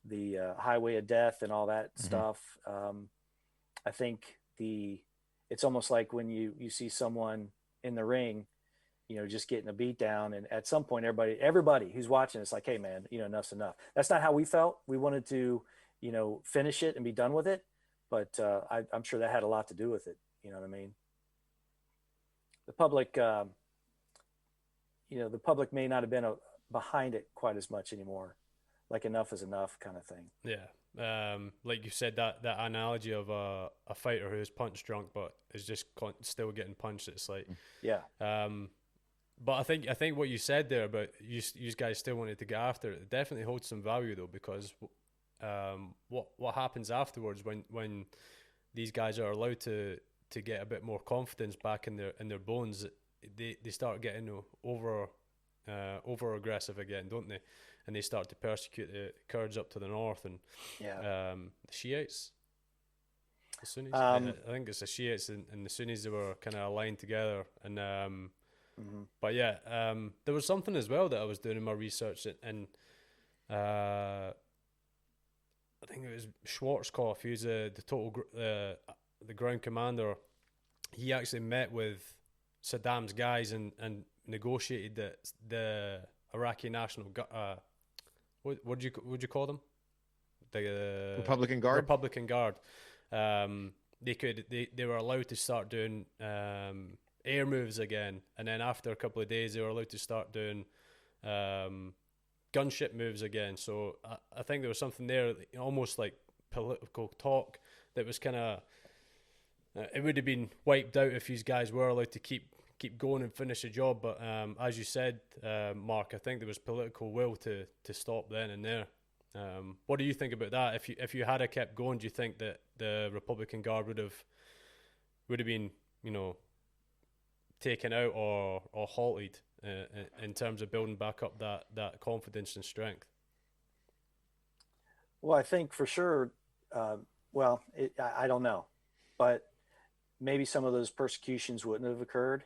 the highway of death and all that stuff. I think it's almost like when you see someone in the ring, just getting a beat down. And at some point, everybody who's watching, it's like, hey man, enough's enough. That's not how we felt. We wanted to, finish it and be done with it. But I'm sure that had a lot to do with it. You know what I mean? The public, the public may not have been behind it quite as much anymore. Like enough is enough kind of thing. Yeah. Like you said, that analogy of a fighter who is punch drunk but is just still getting punched. It's like, yeah. But I think what you said there about you guys still wanted to get after it definitely holds some value though, because what happens afterwards when these guys are allowed to get a bit more confidence back in their bones, they start getting over over aggressive again, don't they? And they start to persecute the Kurds up to the north and the Shiites, the Sunnis. I think it's the Shiites and the Sunnis that were kind of aligned together. And but yeah, there was something as well that I was doing in my research, and I think it was Schwarzkopf, who's the the ground commander. He actually met with Saddam's guys and negotiated the Iraqi National what would you call them? The Republican Guard. Republican Guard. They were allowed to start doing air moves again, and then after a couple of days, they were allowed to start doing gunship moves again. So I think there was something there, almost like political talk, that was kind of. It would have been wiped out if these guys were allowed to keep going and finish the job. But as you said, Mark, I think there was political will to stop then and there. What do you think about that? If you had kept going, do you think that the Republican Guard would have been, taken out or halted in terms of building back up that confidence and strength? Well, I think for sure. I don't know, but maybe some of those persecutions wouldn't have occurred.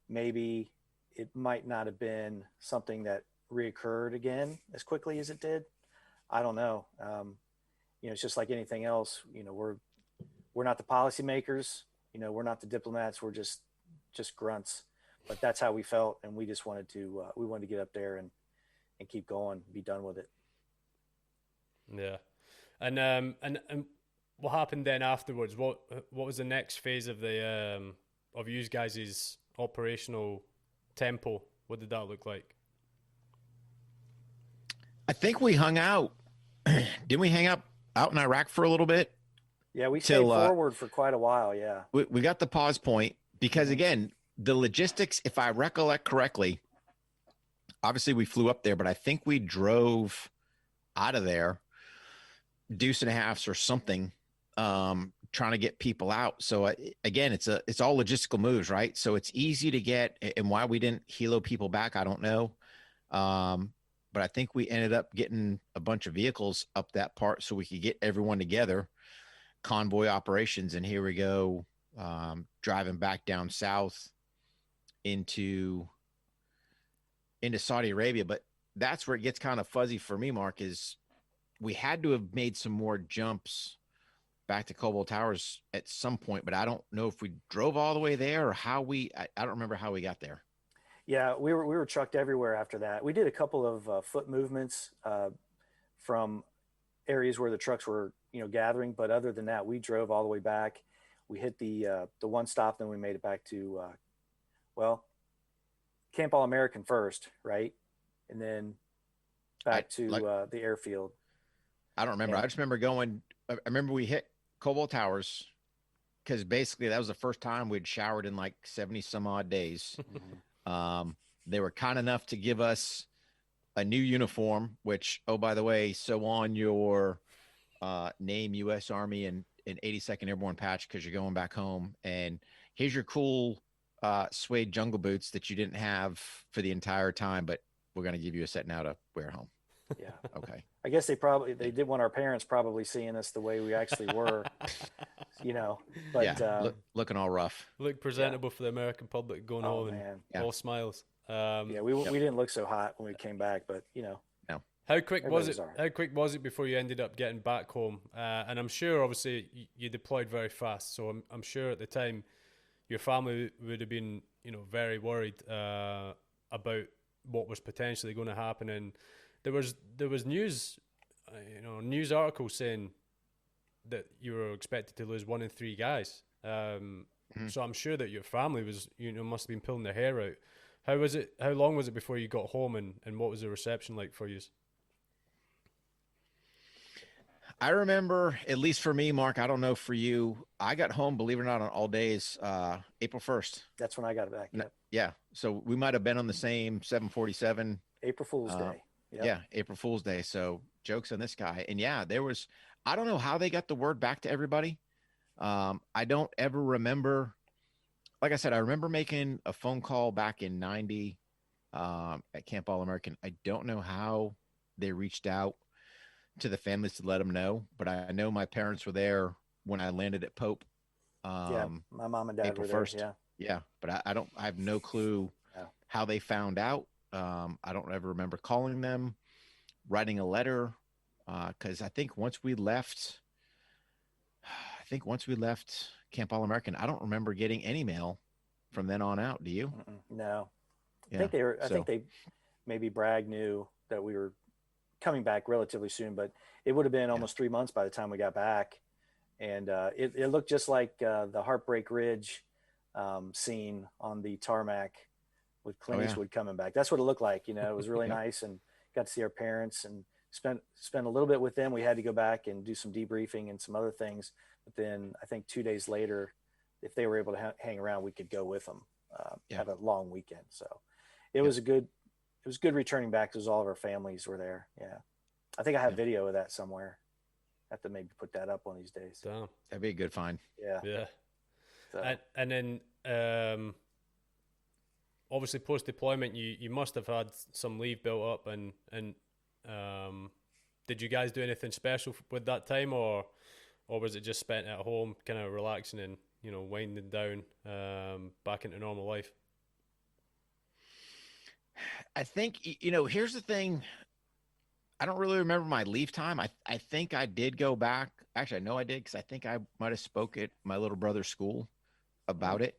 Maybe it might not have been something that reoccurred again as quickly as it did. I don't know. It's just like anything else. We're not the policymakers. We're not the diplomats. We're just grunts. But that's how we felt, and we just wanted to get up there and keep going, be done with it. Yeah, and what happened then afterwards? What was the next phase of the of you guys' operational tempo? What did that look like? I think we hung out. Didn't we hang out in Iraq for a little bit? Yeah, we stayed forward for quite a while. Yeah, we got the pause point because, again, the logistics, if I recollect correctly, obviously we flew up there, but I think we drove out of there deuce and a halfs or something, trying to get people out. So again, it's all logistical moves, right? So it's easy to get, and why we didn't helo people back, I don't know. But I think we ended up getting a bunch of vehicles up that part so we could get everyone together, convoy operations. And here we go, driving back down south into Saudi Arabia. But that's where it gets kind of fuzzy for me, Mark, is we had to have made some more jumps back to Cobalt Towers at some point, but I don't know if we drove all the way there or how I don't remember how we got there. Yeah, we were trucked everywhere after that. We did a couple of foot movements from areas where the trucks were, gathering. But other than that, we drove all the way back. We hit the one stop, then we made it back to, Camp All-American first, right? And then back to the airfield. I don't remember. Yeah. I just remember I remember we hit Cobalt Towers because basically that was the first time we'd showered in like 70 some odd days. They were kind enough to give us a new uniform, which, oh, by the way, so on your name, U.S. Army and 82nd Airborne patch, because you're going back home. And here's your cool suede jungle boots that you didn't have for the entire time, but we're going to give you a set now to wear home. Yeah. Okay. I guess they did want our parents probably seeing us the way we actually were, but yeah, looking all rough. Look presentable for the American public going home and all smiles. We didn't look so hot when we came back, but No. How quick was it? How quick was it before you ended up getting back home? And I'm sure, obviously, you deployed very fast. So I'm sure at the time, your family would have been, very worried about what was potentially going to happen. And there was news, news articles saying that you were expected to lose 1 in 3 guys. So I'm sure that your family was, must have been pulling their hair out. How was it? How long was it before you got home, and what was the reception like for you? I remember, at least for me, Mark, I don't know for you, I got home, believe it or not, on all days, April 1st. That's when I got back. Yep. Yeah. So we might have been on the same 747. April Fool's Day. Yep. Yeah, April Fool's Day. So jokes on this guy. And yeah, I don't know how they got the word back to everybody. I don't ever remember, like I said, I remember making a phone call back in 90 at Camp All-American. I don't know how they reached out to the families to let them know, but I know my parents were there when I landed at Pope. Yeah, my mom and dad April were there. 1st. Yeah, but I have no clue how they found out. I don't ever remember calling them, writing a letter, because I think once we left Camp All-American, I don't remember getting any mail from then on out. Do you? No. Yeah. I think they maybe Bragg knew that we were coming back relatively soon, but it would have been almost 3 months by the time we got back. And it looked just like the Heartbreak Ridge scene on the tarmac with Clint Eastwood coming back. That's what it looked like. It was really nice, and got to see our parents and spent a little bit with them. We had to go back and do some debriefing and some other things. But then I think 2 days later, if they were able to hang around, we could go with them, have a long weekend. So it was good returning back because all of our families were there. Yeah. I think I have video of that somewhere. Have to maybe put that up one of these days. Damn. That'd be a good find. Yeah. So. And then obviously post deployment, you must have had some leave built up, and did you guys do anything special with that time, or was it just spent at home, kind of relaxing and winding down back into normal life? I think here's the thing. I don't really remember my leave time. I think I did go back. Actually, I know I did, because I think I might have spoke at my little brother's school about it.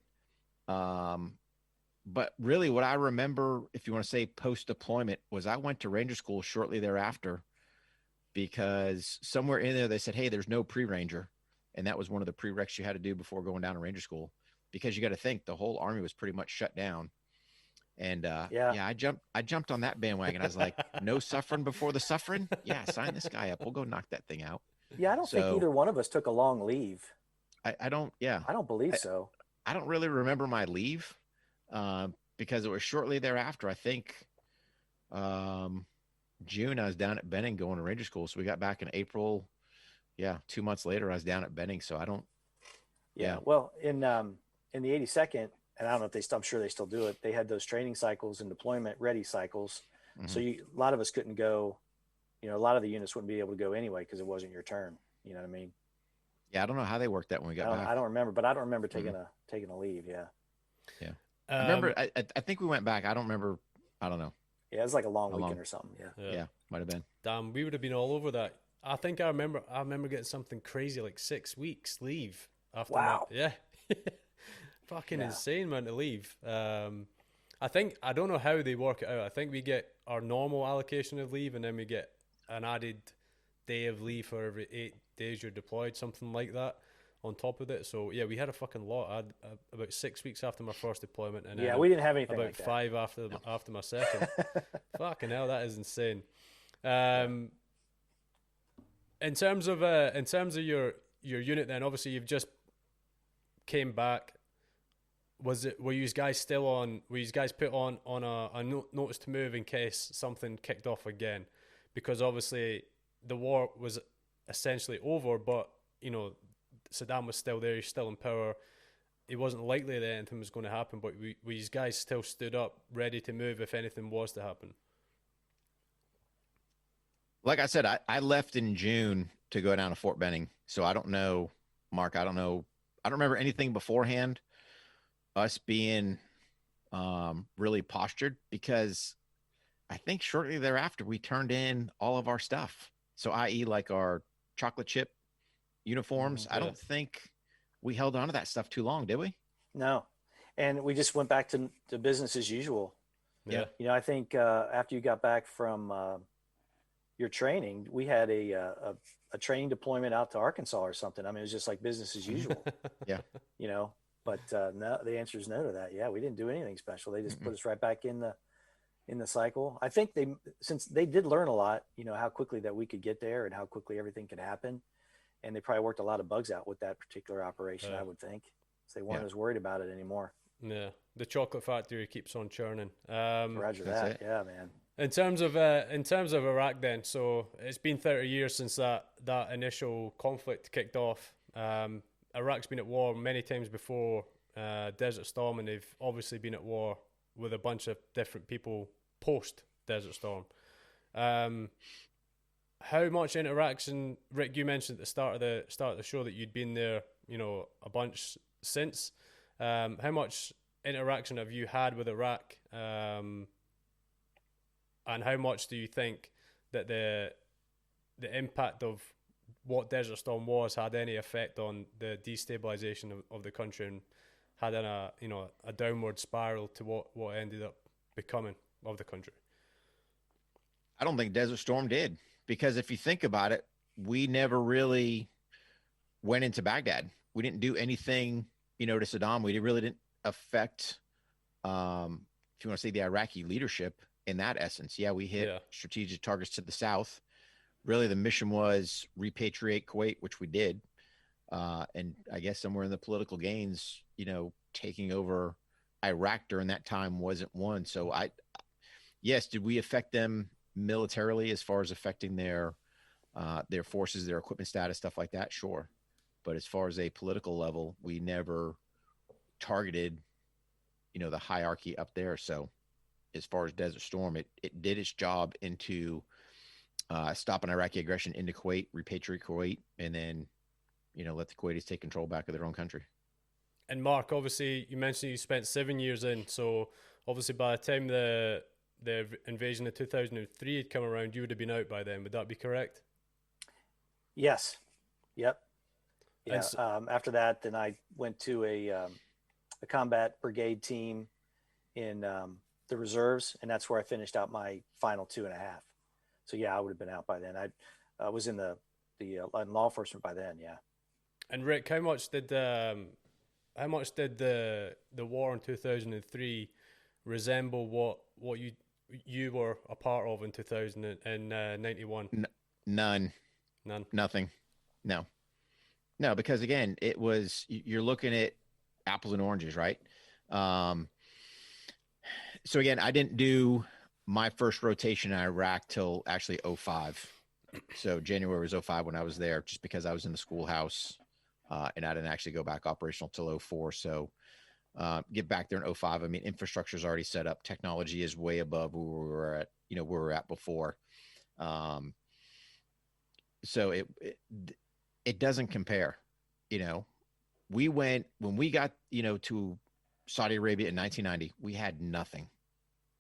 But really what I remember, if you want to say post-deployment, was I went to Ranger School shortly thereafter, because somewhere in there they said, hey, there's no pre-Ranger. And that was one of the prereqs you had to do before going down to Ranger School, because you got to think the whole Army was pretty much shut down. And I jumped on that bandwagon. I was like, no suffering before the suffering. Yeah, sign this guy up. We'll go knock that thing out. Yeah, I don't think either one of us took a long leave. I don't. Yeah, I don't believe so. I don't really remember my leave, because it was shortly thereafter. I think June I was down at Benning going to Ranger School, so we got back in April. Yeah, 2 months later I was down at Benning. So I don't. Yeah. Well, in the 82nd. And I don't know if I'm sure they still do it. They had those training cycles and deployment ready cycles. Mm-hmm. So a lot of us couldn't go, a lot of the units wouldn't be able to go anyway, because it wasn't your turn. You know what I mean? Yeah. I don't know how they worked that when we got back. I don't remember, but I don't remember taking a leave. Yeah. Yeah. I remember, I think we went back. I don't remember. I don't know. Yeah. It was like a long weekend or something. Yeah. Might've been. Damn, we would have been all over that. I think I remember getting something crazy like 6 weeks leave after wow. that. Yeah. Fucking insane amount to leave. I don't know how they work it out. I think we get our normal allocation of leave, and then we get an added day of leave for every 8 days you're deployed, something like that on top of it. So yeah, we had a fucking lot. I had about 6 weeks after my first deployment, and we didn't have anything about like that. 5 after my second. Fucking hell, that is insane. In terms of your unit, then obviously you've just came back. Were you guys put on a notice to move in case something kicked off again? Because obviously the war was essentially over, but Saddam was still there, he's still in power. It wasn't likely that anything was going to happen, but we guys still stood up ready to move if anything was to happen. Like I said, I left in June to go down to Fort Benning. So I don't know, Mark, I don't remember anything beforehand. Us being really postured, because I think shortly thereafter we turned in all of our stuff. So i.e. like our chocolate chip uniforms. I don't think we held on to that stuff too long, did we? No. And we just went back to business as usual. Yeah. I think after you got back from your training, we had a training deployment out to Arkansas or something. I mean, it was just like business as usual. Yeah. But no, the answer is no to that. Yeah, we didn't do anything special. They just put us right back in the cycle. I think since they did learn a lot, how quickly that we could get there and how quickly everything could happen. And they probably worked a lot of bugs out with that particular operation, I would think. So they weren't as worried about it anymore. Yeah, the chocolate factory keeps on churning. Roger that. Yeah, man. In terms of Iraq, then, so it's been 30 years since that initial conflict kicked off. Iraq's been at war many times before Desert Storm, and they've obviously been at war with a bunch of different people post Desert Storm. How much interaction, Rick? You mentioned at the start of the show that you'd been there, a bunch since. How much interaction have you had with Iraq, and how much do you think that the impact of what Desert Storm was had any effect on the destabilization of the country, and had a downward spiral to what ended up becoming of the country? I don't think Desert Storm did, because if you think about it, we never really went into Baghdad. We didn't do anything, to Saddam. We really didn't affect, if you want to say, the Iraqi leadership in that essence. Yeah, we hit strategic targets to the south. Really, the mission was repatriate Kuwait, which we did. And I guess somewhere in the political gains, taking over Iraq during that time wasn't one. So yes, did we affect them militarily as far as affecting their forces, their equipment status, stuff like that? Sure. But as far as a political level, we never targeted, the hierarchy up there. So as far as Desert Storm, it did its job into stopping Iraqi aggression into Kuwait, repatriate Kuwait, and then, let the Kuwaitis take control back of their own country. And Mark, obviously, you mentioned you spent 7 years in. So obviously, by the time the invasion of 2003 had come around, you would have been out by then. Would that be correct? Yes. Yep. Yeah. After that, then I went to a combat brigade team in the reserves, and that's where I finished out my final 2.5. So yeah, I would have been out by then. I was in the law enforcement by then. Yeah. And Rick, how much did the war in 2003 resemble what you were a part of in 2091? None. Nothing. No, because again, it was, you're looking at apples and oranges, right? So again, I didn't do my first rotation in Iraq till actually 2005. So January was 2005 when I was there, just because I was in the schoolhouse, and I didn't actually go back operational till 2004. So get back there in 2005. I mean, infrastructure is already set up. Technology is way above where we were at, where we were at before. So it doesn't compare. We went, when we got, to Saudi Arabia in 1990, we had nothing,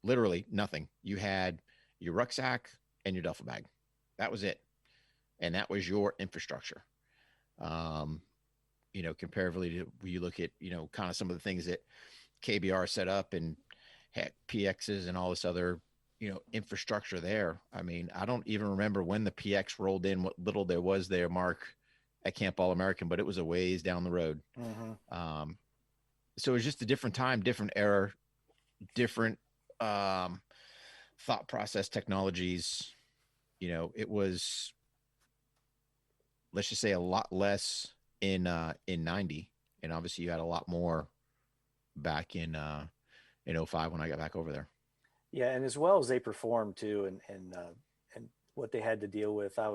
literally nothing. You had your rucksack and your duffel bag. That was it. And that was your infrastructure. Comparatively to, you look at, kind of some of the things that KBR set up, and heck, PXs and all this other, infrastructure there. I mean, I don't even remember when the PX rolled in, what little there was there, Mark, at Camp All-American, but it was a ways down the road. Mm-hmm. So it was just a different time, different era, different thought process, technologies. It was, let's just say, a lot less in 90, and obviously you had a lot more back in 2005 when I got back over there. Yeah, and as well as they performed too, and what they had to deal with, I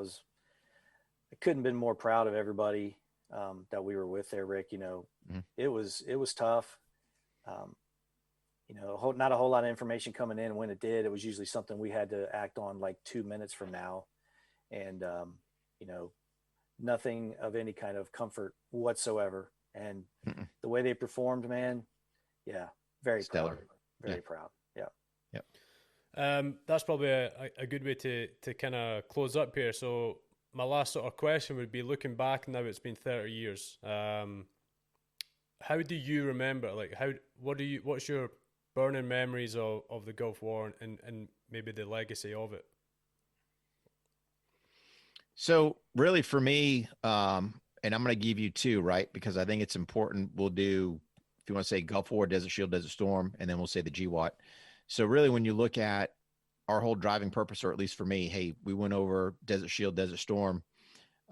couldn't have been more proud of everybody that we were with there, Rick. Mm-hmm. It was tough. Not a whole lot of information coming in. When it did, it was usually something we had to act on like 2 minutes from now, and nothing of any kind of comfort whatsoever. And the way they performed, man, yeah, very stellar, very proud. Yeah. Yep. That's probably a good way to kind of close up here. So my last sort of question would be, looking back now, it's been 30 years. How do you remember, what's your burning memories of the Gulf War and maybe the legacy of it? So really for me, and I'm going to give you two, right? Because I think it's important. We'll do, if you want to say Gulf War, Desert Shield, Desert Storm, and then we'll say the GWAT. So really when you look at our whole driving purpose, or at least for me, hey, we went over Desert Shield, Desert Storm,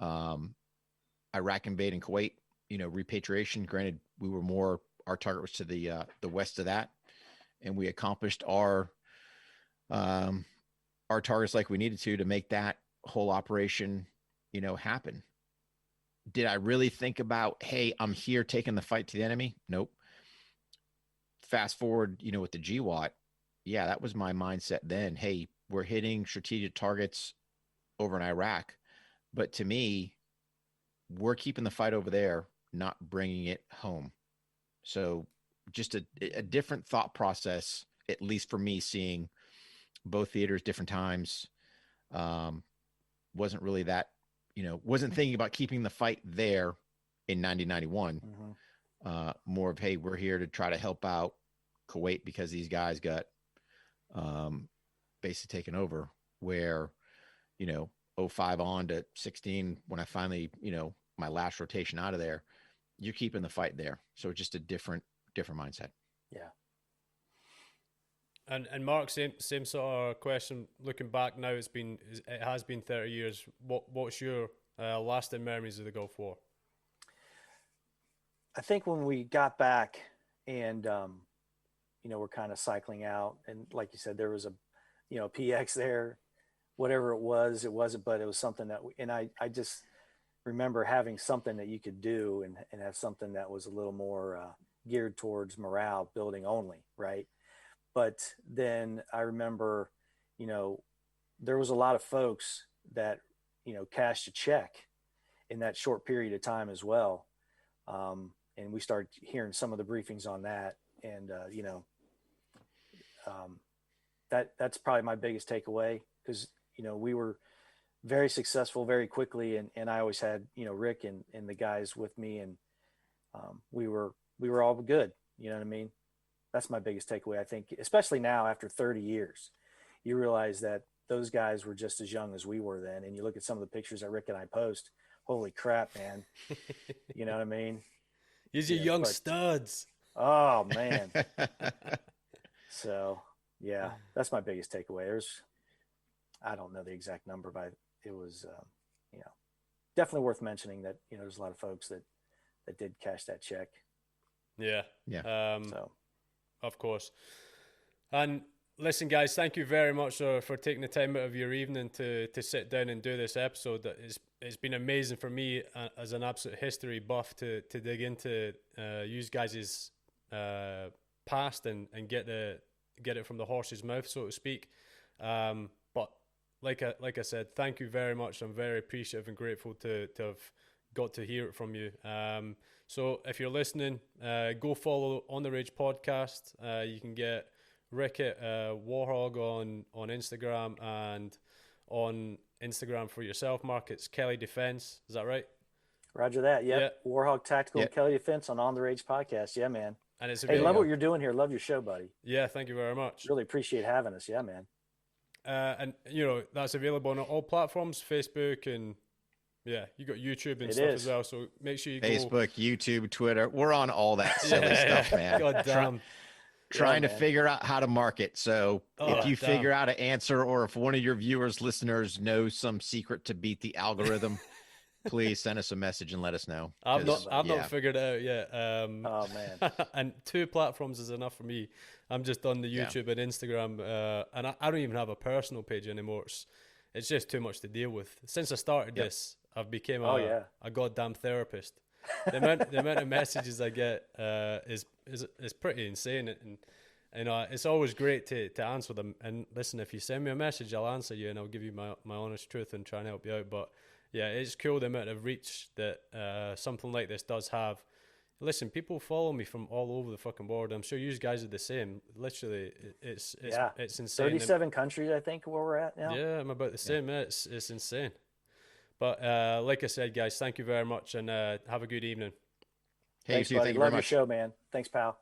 Iraq invading Kuwait, repatriation. Granted, our target was to the west of that, and we accomplished our targets like we needed to make that whole operation, happen. Did I really think about, hey, I'm here taking the fight to the enemy? Nope. fast forward, with the GWAT, yeah, that was my mindset then. Hey, we're hitting strategic targets over in Iraq, but to me, we're keeping the fight over there, not bringing it home. So just a different thought process, at least for me, seeing both theaters, different times. Wasn't really that, wasn't thinking about keeping the fight there in 1991. More of, hey, we're here to try to help out Kuwait because these guys got basically taken over, where, 05 on to 16, when I finally, my last rotation out of there, you're keeping the fight there. So just a different mindset. Yeah. And Mark, same sort of question. Looking back now, it has been 30 years. What's your lasting memories of the Gulf War? I think when we got back and, we're kind of cycling out, and like you said, there was a, PX there, whatever it wasn't, but it was something that, I just remember having something that you could do and have something that was a little more geared towards morale building only. Right. But then I remember, there was a lot of folks that, cashed a check in that short period of time as well. And we started hearing some of the briefings on that. And, that's probably my biggest takeaway, because, we were very successful very quickly. And I always had, Rick and the guys with me, and we were all good. You know what I mean? That's my biggest takeaway. I think, especially now after 30 years, you realize that those guys were just as young as we were then. And you look at some of the pictures that Rick and I post, holy crap, man. You know what I mean? These are young studs. Oh, man. So, yeah, that's my biggest takeaway. I don't know the exact number, but it was, definitely worth mentioning that, there's a lot of folks that did cash that check. Yeah. Yeah. So. Of course. And listen, guys, thank you very much for taking the time out of your evening to sit down and do this episode. It's been amazing for me as an absolute history buff to dig into you guys' past and get it from the horse's mouth, so to speak. But like I said, thank you very much. I'm very appreciative and grateful to have got to hear it from you. So if you're listening, go follow On The Rage podcast. You can get Rick at War HOGG on Instagram, and on Instagram for yourself, Mark, it's Kelley Defense. Is that right? Roger that. Yep. Yeah. War HOGG Tactical, Yep. Kelley Defense on The Rage podcast. Yeah, man. And it's Hey, love what you're doing here. Love your show, buddy. Yeah, thank you very much. Really appreciate having us. Yeah, man. And that's available on all platforms, Facebook, and yeah, you got YouTube and It stuff is. as well. So make sure you Facebook, YouTube, Twitter. We're on all that silly stuff, man. God damn. Trying to man. figure out how to market. So if you damn. figure out an answer, or if one of your viewers, listeners knows some secret to beat the algorithm, please send us a message and let us know. I've 'Cause, not figured it out yet. Oh, man. And 2 platforms is enough for me. I'm just on the YouTube and Instagram, and I don't even have a personal page anymore. It's just too much to deal with. Since I started this, I've become a goddamn therapist. The amount of messages I get is pretty insane, and it's always great to answer them. And listen, if you send me a message, I'll answer you and I'll give you my honest truth and try and help you out. But yeah, it's cool the amount of reach that something like this does have. Listen, people follow me from all over the fucking world. I'm sure you guys are the same. Literally, it's insane. 37 countries, I think, where we're at now. Yeah, I'm about the same. Yeah. It's insane. But like I said, guys, thank you very much, and have a good evening. Thanks, buddy. Love your show, man. Thanks, pal.